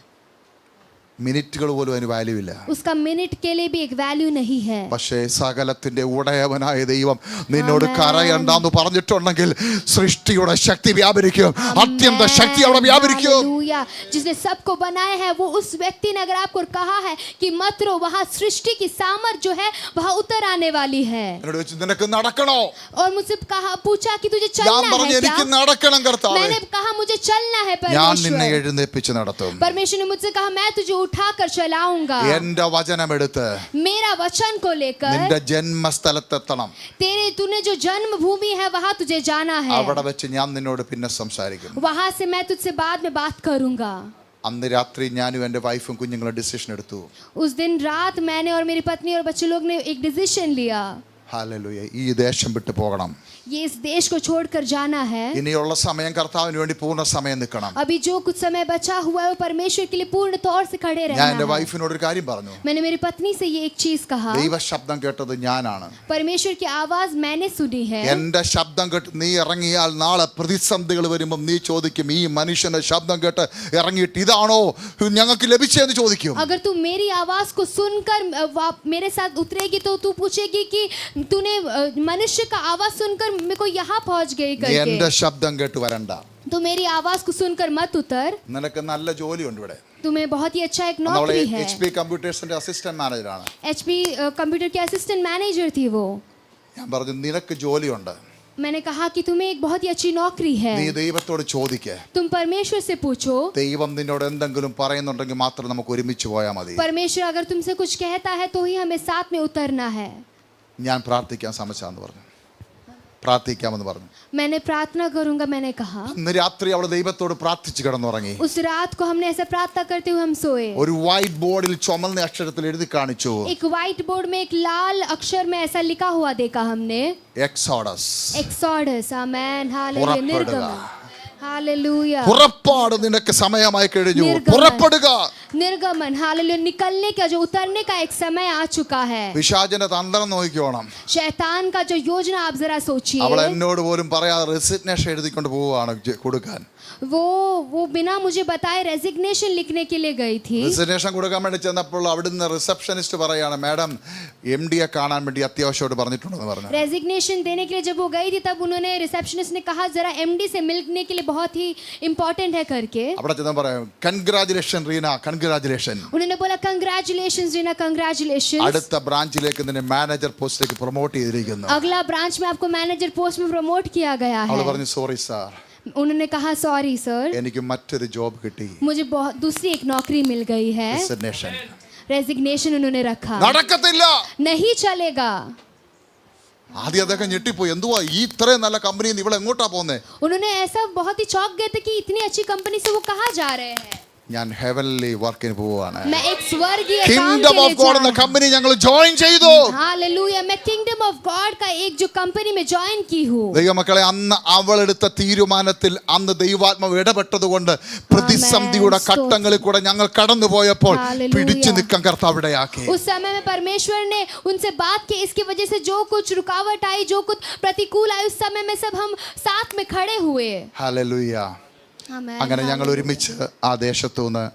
Speaker 2: മിനിറ്റുകൾ പോലും അതിന് വാല്യൂ ഇല്ല.
Speaker 1: उसका मिनट के लिए भी एक वैल्यू नहीं है.
Speaker 2: പക്ഷേ സകലത്തിന്റെ ഉടയവനായ ദൈവം നിന്നോട് കരയണ്ടെന്ന് പറഞ്ഞിട്ടുണ്ടെങ്കിൽ സൃഷ്ടിയുടെ ശക്തി വ്യാപരിക്കും, അത്യന്ത ശക്തി അവിടെ വ്യാപരിക്കും.
Speaker 1: हालेलुया. जिसने सबको बनाया है वो उस व्यक्ति ने अगर आपको कहा है कि मत रो, वहाँ सृष्टि की सामर्थ जो है वहाँ उतर आने वाली है.
Speaker 2: എന്നോട് ചോദിച്ചു, നിനക്ക് നടക്കണോ?
Speaker 1: और मुझसे कहा पूछा कि तुझे
Speaker 2: ഞാൻ
Speaker 1: चलना
Speaker 2: പറഞ്ഞു,
Speaker 1: है
Speaker 2: എനിക്ക്
Speaker 1: क्या?
Speaker 2: നടക്കണം കർത്താവേ.
Speaker 1: मैंने कहा मुझे चलना है
Speaker 2: ഞാൻ നിന്നെ
Speaker 1: परमेश्वर.
Speaker 2: എഴുന്നേൽപ്പിച്ച് നടത്തും.
Speaker 1: परमेश्वर ने मुझसे कहा मैं तुझे उठाकर चलाऊंगा.
Speaker 2: എന്റെ വചനമെടുത്ത്
Speaker 1: मेरा वचन को लेकर
Speaker 2: നിന്റെ ജന്മസ്ഥലത്തെത്തണം.
Speaker 1: तेरे तूने जो जन्म भूमि है वहां तुझे जाना है.
Speaker 2: അവിടെ വെച്ച് ഞാൻ നിന്നോട് പിന്നെ സംസാരിക്കും.
Speaker 1: वहां से मैं तुझसे बाद में बात करूंगा.
Speaker 2: അന്ന് രാത്രി ഞാനും എൻ്റെ വൈഫും കുഞ്ഞുങ്ങളും ഡിസിഷൻ എടുത്തു.
Speaker 1: उस दिन रात मैंने और मेरी पत्नी और बच्चे लोग ने एक डिसीजन लिया.
Speaker 2: ഹല്ലേലൂയ. ഈ ദേശം വിട്ടു പോകണം.
Speaker 1: ये इस देश को छोड़कर जाना है.
Speaker 2: ഇനിയുള്ള സമയം കർത്താവിന് വേണ്ടി പൂർണ്ണ സമയം നിൽക്കണം.
Speaker 1: अभी जो कुछ समय बचा हुआ है वो परमेश्वर के लिए पूर्ण तौर से खड़े
Speaker 2: ഞാൻ
Speaker 1: रहना
Speaker 2: എൻ്റെ
Speaker 1: है.
Speaker 2: വൈഫിനോട് ഒരു കാര്യം പറഞ്ഞു.
Speaker 1: मैंने मेरी पत्नी से ये एक चीज कहा,
Speaker 2: ദൈവ ശബ്ദം കേട്ടത് ഞാനാണ്.
Speaker 1: परमेश्वर की आवाज मैंने सुनी है.
Speaker 2: എന്റെ ശബ്ദം കേട്ട് നീ ഇറങ്ങിയാൽ നാളെ പ്രതിസന്ധികൾ വരുമ്പോൾ നീ ചോദിക്കും, ഈ മനുഷ്യന്റെ ശബ്ദം കേട്ട് ഇറങ്ങിയിട്ട് ഇതാണോ ഞങ്ങൾക്ക് ലഭിച്ചതെന്ന് ചോദിക്കും.
Speaker 1: अगर तू मेरी आवाज को सुनकर मेरे साथ उतरेगी तो तू पूछेगी कि तूने मनुष्य का आवाज सुनकर मेरे को यहाँ पहुंच गई
Speaker 2: നീ
Speaker 1: करके.
Speaker 2: എന്റെ ശബ്ദം കേട്ട് വരണ്ട.
Speaker 1: तो मेरी आवाज को सुनकर मत उतर।
Speaker 2: നിനക്ക് നല്ല ജോലിയുണ്ട് ഇവിടെ.
Speaker 1: तुम्हें बहुत ही अच्छा एक
Speaker 2: നമ്മളെ
Speaker 1: नौकरी है।
Speaker 2: HP കമ്പ്യൂട്ടേഴ്സിന്റെ അസിസ്റ്റന്റ് മാനേജറാണ്.
Speaker 1: HP कंप्यूटर के असिस्टेंट मैनेजर थी वो।
Speaker 2: ഞാൻ പറഞ്ഞു നിനക്ക് ജോലിയുണ്ട്.
Speaker 1: मैंने कहा कि तुम्हें एक बहुत ही अच्छी नौकरी है।
Speaker 2: നീ ദൈവത്തോട് ചോദിക്കേ.
Speaker 1: तुम परमेश्वर से पूछो।
Speaker 2: ദൈവം നിന്നോട് എന്തെങ്കിലും പറയുന്നുണ്ടെങ്കിൽ മാത്രം നമുക്ക് ഒരുമിച്ച് പോയാൽ മതി.
Speaker 1: परमेश्वर अगर तुमसे कुछ कहता है तो ही हमें साथ में उतरना है।
Speaker 2: ഞാൻ പ്രാർത്ഥിക്കാൻ സമ്മതിച്ചാന്ന് പറഞ്ഞു. പ്രാർത്ഥിക്കാമെന്ന് പറഞ്ഞു.
Speaker 1: मैंने प्रार्थना करूंगा मैंने कहा।
Speaker 2: ഇന്ന് രാത്രി അവൾ ദൈവത്തോട് പ്രാർത്ഥിച്ച് കിടന്നുറങ്ങി.
Speaker 1: उस रात को हमने ऐसा प्रार्थना करते हुए हम सोए।
Speaker 2: ഒരു വൈറ്റ് ബോർഡിൽ ചുമന്ന അക്ഷരത്തിൽ എഴുതി കാണിച്ചു.
Speaker 1: एक व्हाइट बोर्ड में एक लाल अक्षर में ऐसा लिखा हुआ देखा हमने।
Speaker 2: എക്സോഡസ്.
Speaker 1: एक्सोडस। आमेन। हालेलुया। निर्गमन। हालेलुया।
Speaker 2: പുറപ്പാട് നിനക്ക് സമയമായി കഴിഞ്ഞു.
Speaker 1: निर्गमन।
Speaker 2: പുറപ്പെടുക.
Speaker 1: निर्गमन। हालेलुया। निकलने का जो उतरने का एक समय आ चुका है।
Speaker 2: പിശാചിന്റെ തന്ത്രം നോക്കിക്കോണം.
Speaker 1: शैतान का जो योजना आप जरा सोचिए।
Speaker 2: അവൾ എന്നോട് പോലും പറയാതെ റെസിഗ്നേഷൻ എഴുതിക്കൊണ്ട് പോവുകയാണ് കൊടുക്കാൻ.
Speaker 1: वो बिना मुझे बताए रेजिग्नेशन लिखने के लिए गई थी।
Speaker 2: റെസിഗ്നേഷൻ കൊടുക്കാൻ വേണ്ടി ചെന്നപ്പോൾ അവിടുന്ന് റിസപ്ഷനിസ്റ്റ് പറയാണ് മാഡം MDയെ കാണാൻ വേണ്ടി അത്യാവശ്യമായിട്ട് പറഞ്ഞിട്ടുണ്ടെന്ന് പറഞ്ഞു.
Speaker 1: रेजिग्नेशन देने के लिए जब वो गई थी तब उन्होंने रिसेप्शनिस्ट ने कहा जरा MD से मिलने के लिए बहुत ही इम्पोर्टेंट है करके.
Speaker 2: അവിടെ ചെന്ന് പറയാം കൺഗ്രാജുലേഷൻ റീന കൺഗ്രാജുലേഷൻ.
Speaker 1: उन्होंने बोला कंग्रेचुलेशंस रीना कंग्रेचुलेशंस.
Speaker 2: അടുത്ത ബ്രാഞ്ചിലേക്ക് നിന്നെ മാനേജർ പോസ്റ്റിലേക്ക് പ്രൊമോട്ട് ചെയ്തിരിക്കുന്നു.
Speaker 1: अगला ब्रांच में आपको मैनेजर पोस्ट में प्रमोट किया गया
Speaker 2: അവൾ
Speaker 1: है।
Speaker 2: പറഞ്ഞു സോറി സാർ
Speaker 1: उन्होंने कहा सॉरी सर
Speaker 2: എനിക്ക് മറ്റൊരു ജോബ് കിട്ടി.
Speaker 1: मुझे बहुत दूसरी एक नौकरी मिल गई है।
Speaker 2: റെസിഗ്നേഷൻ
Speaker 1: रेजिग्नेशन उन्होंने रखा।
Speaker 2: നടക്കത്തില്ല.
Speaker 1: नहीं चलेगा।
Speaker 2: ആദ്യം അതൊക്കെ ഞെട്ടിപ്പോയി. എന്തുവാ ഈ ഇത്രയും നല്ല കമ്പനിയിൽ നിന്ന് ഇവിടെ എങ്ങോട്ടാ പോകുന്നേ?
Speaker 1: उन्होंने ऐसा बहुत ही चौंक गए थे कि इतनी अच्छी कंपनी से वो कहाँ जा रहे हैं।
Speaker 2: ഞാൻ ഹെവൻലി വർക്കിന് പോവാണ്.
Speaker 1: मैं एक स्वर्गीय काम
Speaker 2: കിങ്ഡം
Speaker 1: के
Speaker 2: ഓഫ്
Speaker 1: लिए
Speaker 2: ഗോഡ്
Speaker 1: जा
Speaker 2: എന്ന
Speaker 1: रहा
Speaker 2: കമ്പനി ഞങ്ങൾ ജോയിൻ ചെയ്തു.
Speaker 1: हूँ। हालेलुया। मैं किंगडम ऑफ गॉड का एक जो कंपनी में ज्वाइन की हूँ।
Speaker 2: ദൈവമക്കളെ അന്ന് അവൾ എടുത്ത തീരുമാനത്തിൽ അന്ന് ദൈവാത്മാവ് ഇടപെട്ടതുകൊണ്ട് പ്രതിസന്ധിയുടെ ഘട്ടങ്ങളിൽ കൂടെ ഞങ്ങൾ കടന്നുപോയപ്പോൾ
Speaker 1: Hallelujah.
Speaker 2: പിടിച്ചു നിൽക്കാൻ കർത്താവ് ഇടയാക്കി.
Speaker 1: उस समय में परमेश्वर ने उनसे बात की। इसकी वजह से जो कुछ रुकावट आई जो कुछ प्रतिकूल आई उस समय में सब हम साथ में खड़े हुए।
Speaker 2: ഹല്ലേലൂയ.
Speaker 1: आमेन।
Speaker 2: അങ്ങനെ ഞങ്ങൾ ഒരുമിച്ച് ആ ദേശത്തു നിന്ന്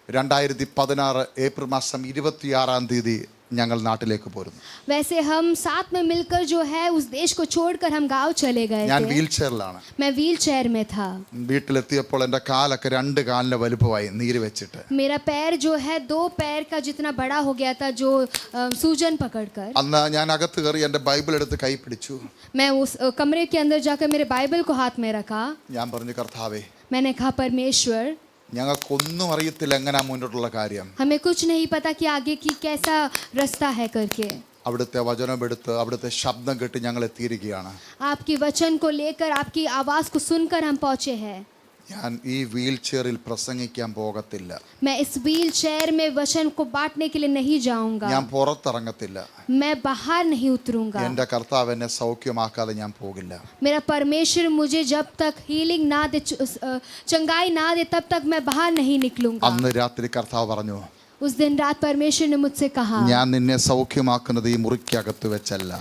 Speaker 2: 2016 ഏപ്രിൽ മാസം 26 തീയതി ഞങ്ങൾ നാട്ടിലേക്ക് പോരുന്നു.
Speaker 1: वैसे हम साथ में मिलकर जो है उस देश को छोड़कर हम गांव चले गए
Speaker 2: ഞാൻ
Speaker 1: थे।
Speaker 2: വീൽ ചെയറിലാണ്.
Speaker 1: मैं व्हील चेयर में था।
Speaker 2: വീട്ടിലെത്തിയപ്പോൾ എൻ്റെ കാലൊക്കെ 2 കാലിൻ്റെ വലുപ്പമായി നീര് വെച്ചിട്ട്.
Speaker 1: मेरा पैर जो है 2 पैर का जितना बड़ा हो गया था जो सूजन पकड़कर।
Speaker 2: അന്ന് ഞാൻ അകത്ത് കയറി എൻ്റെ ബൈബിൾ എടുത്ത് കൈ പിടിച്ചു.
Speaker 1: मैं उस कमरे के अंदर जाकर मेरे बाइबल को हाथ में रखा।
Speaker 2: ഞാൻ പറഞ്ഞു കർത്താവേ
Speaker 1: मैंने कहा परमेश्वर
Speaker 2: ഞങ്ങൾക്കൊന്നും അറിയത്തില്ല എങ്ങനെയാ മുന്നോട്ടുള്ള കാര്യം.
Speaker 1: हमें कुछ नहीं पता कि आगे की कैसा रास्ता है करके।
Speaker 2: അവിടുത്തെ വചനം എടുത്ത് അവിടുത്തെ ശബ്ദം കേട്ട് ഞങ്ങൾ എത്തിയിരിക്കുകയാണ്.
Speaker 1: आपकी वचन को लेकर आपकी आवाज को सुनकर हम पहुंचे हैं।
Speaker 2: ഞാൻ ഈ വീൽ ചെയറിൽ പ്രസംഗിക്കാൻ പോകത്തില്ല.
Speaker 1: मैं इस व्हील चेयर में वचन को बांटने के लिए नहीं जाऊंगा।
Speaker 2: ഞാൻ പുറത്തിറങ്ങത്തില്ല.
Speaker 1: मैं बाहर नहीं उतरूंगा।
Speaker 2: എൻ്റെ കർത്താവ് എന്നെ സൗഖ്യമാക്കാതെ ഞാൻ പോകില്ല.
Speaker 1: मेरा परमेश्वर मुझे जब तक हीलिंग ना दे चंगाई ना दे तब तक मैं बाहर नहीं निकलूंगा।
Speaker 2: അന്ന് രാത്രി കർത്താവ് പറഞ്ഞു
Speaker 1: उस दिन रात परमेश्वर ने मुझसे कहा
Speaker 2: ഞാൻ നിന്നെ സൗഖ്യമാക്കുന്നത് ഈ മുറിക്കകത്ത് വെച്ചല്ല.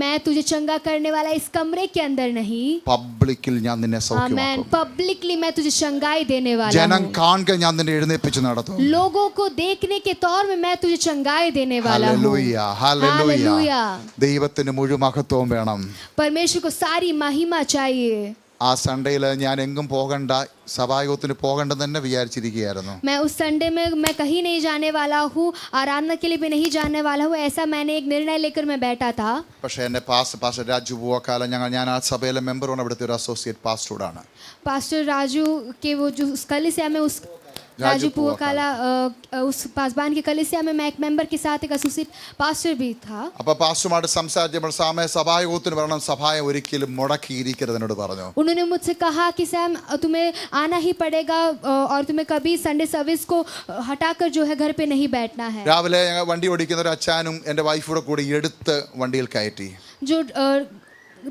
Speaker 1: मैं तुझे चंगा करने वाला इस कमरे के अंदर नहीं
Speaker 2: പബ്ലിക്കിൽ ഞാൻ നിന്നെ
Speaker 1: आमेन
Speaker 2: സൗഖ്യമാക്കും.
Speaker 1: पब्लिकली मैं तुझे चंगाई देने वाला
Speaker 2: ജനം
Speaker 1: हूँ।
Speaker 2: കാണുക ഞാൻ നിന്നെ എഴുന്നേൽപ്പിച്ച് നടത്തും.
Speaker 1: लोगों को देखने के तौर में मैं तुझे चंगाई देने वाला हूँ।
Speaker 2: Hallelujah hallelujah.
Speaker 1: हालेलुया।
Speaker 2: ദൈവത്തിന് മുഴുവൻ മഹത്വവും വേണം.
Speaker 1: परमेश्वर को सारी महिमा चाहिए।
Speaker 2: ആ സൺഡേയിൽ ഞാൻ എങ്ങും പോകണ്ട സഭായോഗത്തിന് പോകണ്ടെന്ന് തന്നെ വിചാരിച്ചിരിക്കുകയായിരുന്നു.
Speaker 1: मैं उस संडे में मैं कहीं नहीं जाने वाला हूँ आराधना के लिए भी नहीं जाने वाला हूँ ऐसा मैंने एक निर्णय लेकर मैं बैठा था।
Speaker 2: പക്ഷേ എന്നെ പാസ്റ്റർ രാജു പൂവക്കാല ഞാൻ ആ സഭയിലെ മെമ്പറാണ്. ഇവിടുത്തെ ഒരു അസോസിയേറ്റ് പാസ്റ്ററാണ്.
Speaker 1: पास्टर राजू के वो जो उस कलीसिया में उस राजू पुवकाला उस पासबान की कलीसिया में मैं एक मेंबर के साथ एक एसोसिएट पास्टर भी था।
Speaker 2: അപ്പോൾ പാസ്റ്ററുമായിട്ട് സംസാരിച്ചപ്പോൾ സഭായോഗത്തിന് വരണം സഭായെ ഒരിക്കലും മുടക്കിയിരിക്കരുത് എന്നോട് പറഞ്ഞു.
Speaker 1: उन्होंने मुझसे कहा कि सैम तुम्हें आना ही पड़ेगा और तुम्हें कभी संडे सर्विस को हटाकर जो है घर पे नहीं बैठना है।
Speaker 2: രാവിലെ ഞങ്ങൾ വണ്ടി ഓടിക്കുന്ന ഒരു അച്ഛനും എൻ്റെ വൈഫൂടെ കൂടി എടുത്ത് വണ്ടിയിൽ കയറ്റി.
Speaker 1: जो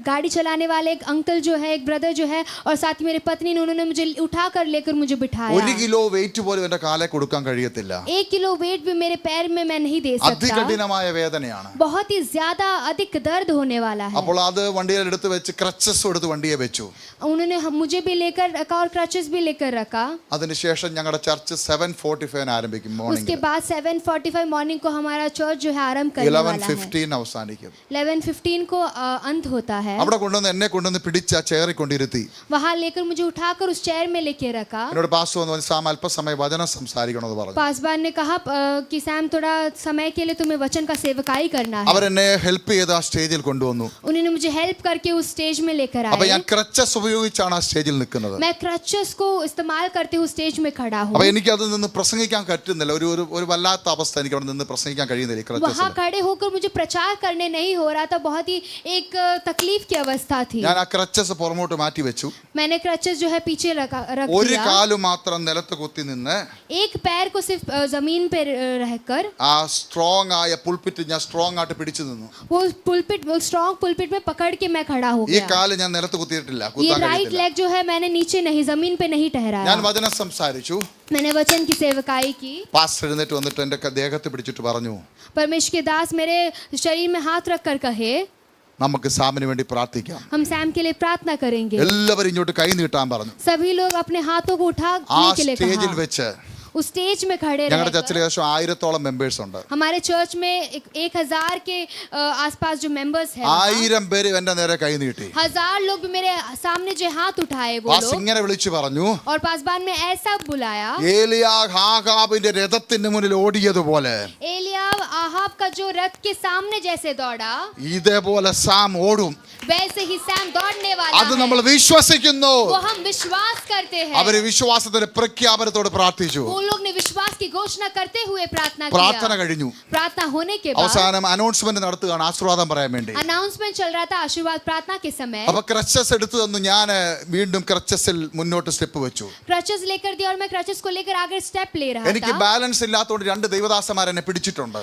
Speaker 1: गाड़ी चलाने वाले एक अंकल जो है एक ब्रदर जो है और साथ ही मेरी पत्नी ने उन्होंने मुझे उठाकर लेकर मुझे बिठाया।
Speaker 2: 1 കിലോ വെയിറ്റ് പോലും എൻ്റെ കാലെ കൊടുക്കാൻ കഴിയത്തില്ല.
Speaker 1: 1 किलो वेट भी मेरे पैर में मैं नहीं दे सकता।
Speaker 2: അതികഠിനമായ വേദനയാണ്.
Speaker 1: बहुत ही ज्यादा अधिक दर्द होने वाला है।
Speaker 2: അപ്പോൾ അത് വണ്ടിയിൽ എടുത്ത് വെച്ച് ക്രച്ചസ് എടുത്ത് വണ്ടിയെ വെച്ചു.
Speaker 1: उन्होंने मुझे भी लेकर रखा और क्रचेस भी लेकर रखा।
Speaker 2: അതിനുശേഷം ഞങ്ങളുടെ ചർച്ച് 7:45 ആരംഭിക്കും
Speaker 1: उसके
Speaker 2: മോർണിംഗ്.
Speaker 1: बाद 7:45 मॉर्निंग को हमारा चर्च जो है आरंभ करने वाला है।
Speaker 2: 11:15 അവസാനിക്കും.
Speaker 1: 11:15 को अंत होता है।
Speaker 2: അവിടെ കൊണ്ടുവന്ന് എന്നെ കൊണ്ടുവന്ന് പിടിച്ച് ആ ചെയറിൽ കൊണ്ടിരുത്തി.
Speaker 1: वहाँ लेकर मुझे उठाकर उस चेयर में लेके रखा।
Speaker 2: എന്നോട് പാസ്റ്റർ വന്ന് പറഞ്ഞു, സാം അല്പസമയം വചനം സംസാരിക്കണമെന്ന് പറഞ്ഞു.
Speaker 1: पासवान ने कहा कि सैम थोड़ा समय के लिए तुम्हें वचन का सेवकाई करना है।
Speaker 2: അവരെന്നെ ഹെൽപ്പ് ചെയ്ത് ആ സ്റ്റേജിൽ കൊണ്ടുവന്നു.
Speaker 1: उन्होंने मुझे हेल्प करके उस स्टेज में लेकर
Speaker 2: അപ്പൊ
Speaker 1: आए।
Speaker 2: ഞാൻ ക്രച്ചസ് ഉപയോഗിച്ചാണ് ആ സ്റ്റേജിൽ നിൽക്കുന്നത്.
Speaker 1: मैं क्रचेस को इस्तेमाल करते हुए स्टेज में खड़ा हूँ।
Speaker 2: അപ്പൊ എനിക്ക് അതിൽ നിന്ന് പ്രസംഗിക്കാൻ പറ്റുന്നില്ല. ഒരു വല്ലാത്ത അവസ്ഥ, എനിക്ക് അവിടെ നിന്ന് പ്രസംഗിക്കാൻ കഴിയുന്നില്ല.
Speaker 1: वहाँ खड़े होकर मुझे प्रचार करने नहीं हो रहा था, बहुत ही एक तकलीफ की अवस्था थी।
Speaker 2: ഞാൻ ആ ക്രച്ചസ് പുറമോട്ട് മാറ്റി വെച്ചു.
Speaker 1: मैंने क्रचेस जो है पीछे रख
Speaker 2: ഒരു
Speaker 1: दिया।
Speaker 2: കാല് മാത്രം നിലത്ത് കുത്തി നിന്ന്
Speaker 1: एक पैर को सिर्फ जमीन पे रहकर
Speaker 2: ആ സ്ട്രോങ് ആയ പുൾപിറ്റ് ഞാൻ സ്ട്രോങ് ആയിട്ട് പിടിച്ചു നിന്നു.
Speaker 1: वो स्ट्रॉन्ग पुलपिट में पकड़ के मैं खड़ा हो
Speaker 2: ഈ
Speaker 1: गया।
Speaker 2: കാല് ഞാൻ നിലത്ത് കുത്തിയിട്ടില്ല,
Speaker 1: ये
Speaker 2: കുത്താൻ
Speaker 1: राइट
Speaker 2: കഴിയില്ല.
Speaker 1: लेग जो है मैंने नीचे नहीं, जमीन पे नहीं ठहराया।
Speaker 2: ഞാൻ വചനം സംസാരിച്ചു.
Speaker 1: मैंने वचन की सेवकाई की।
Speaker 2: പാസ്റ്റർ എഴുന്നേറ്റ് വന്നിട്ട് എന്റെ ദേഹത്ത് പിടിച്ചിട്ട് പറഞ്ഞു,
Speaker 1: परमेश्वर के दास मेरे शरीर में हाथ रख कर कहे,
Speaker 2: നമുക്ക് സാമിന് വേണ്ടി പ്രാർത്ഥിക്കാം.
Speaker 1: हम सैम के लिए प्रार्थना करेंगे।
Speaker 2: എല്ലാവരും ഇങ്ങോട്ട് കൈ നീട്ടാൻ പറഞ്ഞു.
Speaker 1: सभी लोग अपने हाथों को
Speaker 2: ആ
Speaker 1: उठाने के लिए
Speaker 2: സ്റ്റേജിൽ
Speaker 1: कहा।
Speaker 2: വെച്ച്
Speaker 1: उस स्टेज में खड़े
Speaker 2: ഞങ്ങളുടെ
Speaker 1: रहकर
Speaker 2: ചർച്ചിൽ ഏകദേശം 1000-ഓളം മെമ്പേഴ്സ് ഉണ്ട്.
Speaker 1: हमारे चर्च में 1000 के आसपास जो मेंबर्स हैं,
Speaker 2: 1000 പേര് എന്റെ നേരെ കൈ നീട്ടി.
Speaker 1: 1000 लोग भी मेरे सामने जो हाथ उठाए वो
Speaker 2: പാസ്റ്റർ
Speaker 1: लोग,
Speaker 2: ഇങ്ങനെ വിളിച്ചു പറഞ്ഞു,
Speaker 1: और पासबान में ऐसा बुलाया,
Speaker 2: ഏലിയാ ആഹാബിന്റെ രഥത്തിന്റെ മുന്നിൽ ഓടിയതുപോലെ
Speaker 1: एलियाब आहाब का जो रथ के सामने जैसे दौड़ा,
Speaker 2: ഇതേപോലെ സാം ഓടും.
Speaker 1: वैसे ही सैम दौड़ने वाला
Speaker 2: അത്
Speaker 1: है।
Speaker 2: നമ്മൾ വിശ്വസിക്കുന്നു.
Speaker 1: वो हम विश्वास करते हैं।
Speaker 2: അവര് വിശ്വാസത്തിന്റെ പ്രഖ്യാപനത്തോട് പ്രാർത്ഥിച്ചു.
Speaker 1: वो लोग ने विश्वास की घोषणा करते हुए प्रार्थना
Speaker 2: പ്രാർത്ഥന
Speaker 1: किया।
Speaker 2: കഴിഞ്ഞു.
Speaker 1: प्रार्थना होने के बाद
Speaker 2: അവസാനം അനൗൺസ്മെന്റ് നടത്തുകയാണ് ആശീർവാദം പറയാൻ വേണ്ടി.
Speaker 1: अनाउंसमेंट चल रहा था आशीर्वाद प्रार्थना के समय।
Speaker 2: അപ്പൊ ക്രച്ചസ് എടുത്തു തന്നു. ഞാൻ വീണ്ടും ക്രച്ചസിൽ മുന്നോട്ട് സ്റ്റെപ്പ് വെച്ചു.
Speaker 1: क्रचेस लेकर दिया और मैं क्रचेस को लेकर आगे स्टेप ले रहा
Speaker 2: എനിക്ക്
Speaker 1: था।
Speaker 2: ബാലൻസ് ഇല്ലാത്തതുകൊണ്ട് 2 ദൈവദാസന്മാർ എന്നെ പിടിച്ചിട്ടുണ്ട്.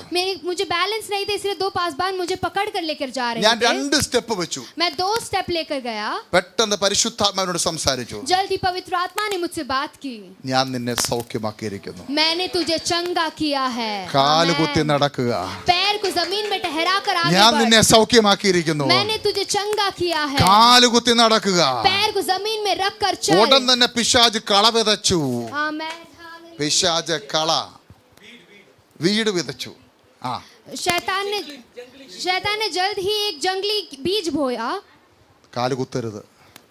Speaker 1: मुझे बैलेंस नहीं था, इसलिए 2 पासबान मुझे पकड़ कर लेकर जा रहे
Speaker 2: ഞാൻ
Speaker 1: थे।
Speaker 2: 2 സ്റ്റെപ്പ് വെച്ചു.
Speaker 1: मैं 2 स्टेप लेकर गया।
Speaker 2: പെട്ടെന്ന് പരിശുദ്ധാത്മാവിനോട് സംസാരിച്ചു.
Speaker 1: जल्द ही पवित्र आत्मा ने मुझसे बात की।
Speaker 2: ഞാൻ നിന്നെ സൗഖ്യമാക്കിയിരിക്കുന്നു.
Speaker 1: मैंने तुझे चंगा किया है।
Speaker 2: കാലുകുത്തി
Speaker 1: आमेन।
Speaker 2: നടക്കുക.
Speaker 1: पैर को जमीन में ठहराकर आगे
Speaker 2: ഞാൻ
Speaker 1: बढ़।
Speaker 2: നിന്നെ സൗഖ്യമാക്കിയിരിക്കുന്നു.
Speaker 1: मैंने तुझे चंगा किया है।
Speaker 2: കാലുകുത്തി നടക്കുക.
Speaker 1: पैर को जमीन में रख कर चल।
Speaker 2: ഉടൻ തന്നെ പിശാച് കള വിതച്ചു.
Speaker 1: आमेन।
Speaker 2: പിശാച് കള വീട് വിതച്ചു. ആ
Speaker 1: शैतान ने जल्द ही एक जंगली बीज बोया,
Speaker 2: കാലുകുത്തരുത്.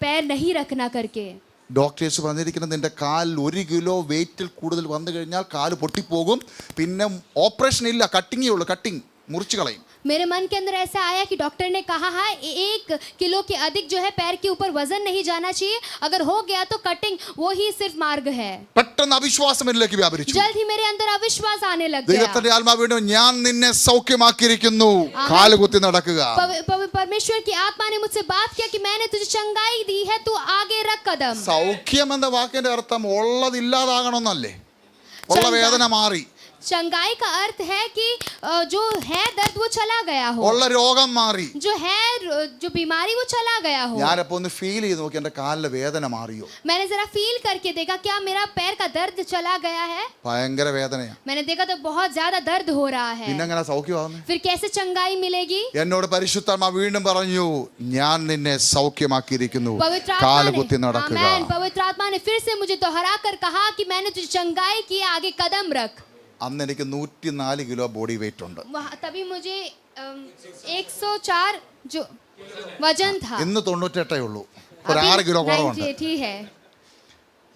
Speaker 1: पैर नहीं रखना करके।
Speaker 2: ഡോക്ടേഴ്സ് പറഞ്ഞിരിക്കുന്നത് നിന്റെ കാലിൽ 1 കിലോ വെയിറ്റിൽ കൂടുതൽ വന്നു കഴിഞ്ഞാൽ കാല് പൊട്ടിപ്പോകും. പിന്നെ ഓപ്പറേഷൻ ഇല്ല, കട്ടിങ്ങേ ഉള്ളൂ. കട്ടിങ് മുറിച്ചു കളയും.
Speaker 1: मेरे मन के अंदर ऐसा आया कि डॉक्टर ने कहा है 1 किलो के अधिक जो है पैर के ऊपर वजन नहीं जाना चाहिए, अगर हो गया तो कटिंग वो ही सिर्फ मार्ग है।
Speaker 2: പെട്ടെന്ന് അവിശ്വാസം എന്നിലേക്ക് വ്യാപരിച്ചു.
Speaker 1: जल्द ही मेरे अंदर अविश्वास आने लग गया।
Speaker 2: ദൈവത്തിന്റെ ആത്മാവ് വീണ്ടും ഞാൻ നിന്നെ സൗഖ്യമാക്കിയിരിക്കുന്നു, കാലുകുത്തി നടക്കുക.
Speaker 1: परमेश्वर की आत्मा ने मुझसे बात किया कि मैंने तुझे चंगाई दी है, तू आगे रख कदम।
Speaker 2: സൗഖ്യം എന്ന വാക്കിന്റെ അർത്ഥം ഉള്ളതില്ലാതാകണമെന്നല്ലേ? ഉള്ള വേദന മാറി.
Speaker 1: चंगाई का अर्थ है कि जो है दर्द वो चला गया हो,
Speaker 2: ഉള്ള രോഗം മാറി.
Speaker 1: जो है जो बीमारी वो चला गया हो।
Speaker 2: ഞാനപ്പോ ഒന്ന് ഫീൽ ചെയ്ത് നോക്കി, എന്റെ കാലിലെ വേദന മാറിയോ?
Speaker 1: मैंने जरा फील करके देखा क्या मेरा पैर का दर्द चला गया है।
Speaker 2: ഭയങ്കര വേദനയാ.
Speaker 1: मैंने देखा तो बहुत ज्यादा दर्द हो रहा है।
Speaker 2: പിന്നെങ്ങനെ സൗഖ്യമാകുന്നേ?
Speaker 1: फिर कैसे चंगाई मिलेगी?
Speaker 2: എന്നോട് പരിശുദ്ധാത്മാവ് വീണ്ടും പറഞ്ഞു, ഞാൻ നിന്നെ സൗഖ്യമാക്കിയിരിക്കുന്നു,
Speaker 1: पवित्र
Speaker 2: കാലുകുത്തി
Speaker 1: आत्मा
Speaker 2: നടക്കുക.
Speaker 1: ने, आमेन, पवित्र आत्मा ने फिर से मुझे दोहरा कर कहा कि मैंने तुझे चंगाई की, आगे कदम रख।
Speaker 2: അന്ന് എനിക്ക് 104 കിലോ ബോഡി വെയിറ്റ് ഉണ്ട്.
Speaker 1: तभी मुझे 104 जो वजन था।
Speaker 2: ഇന്ന് 98 ഉള്ളൂ. ഒരു 6 കിലോ കുറവുണ്ട്.
Speaker 1: 98 है।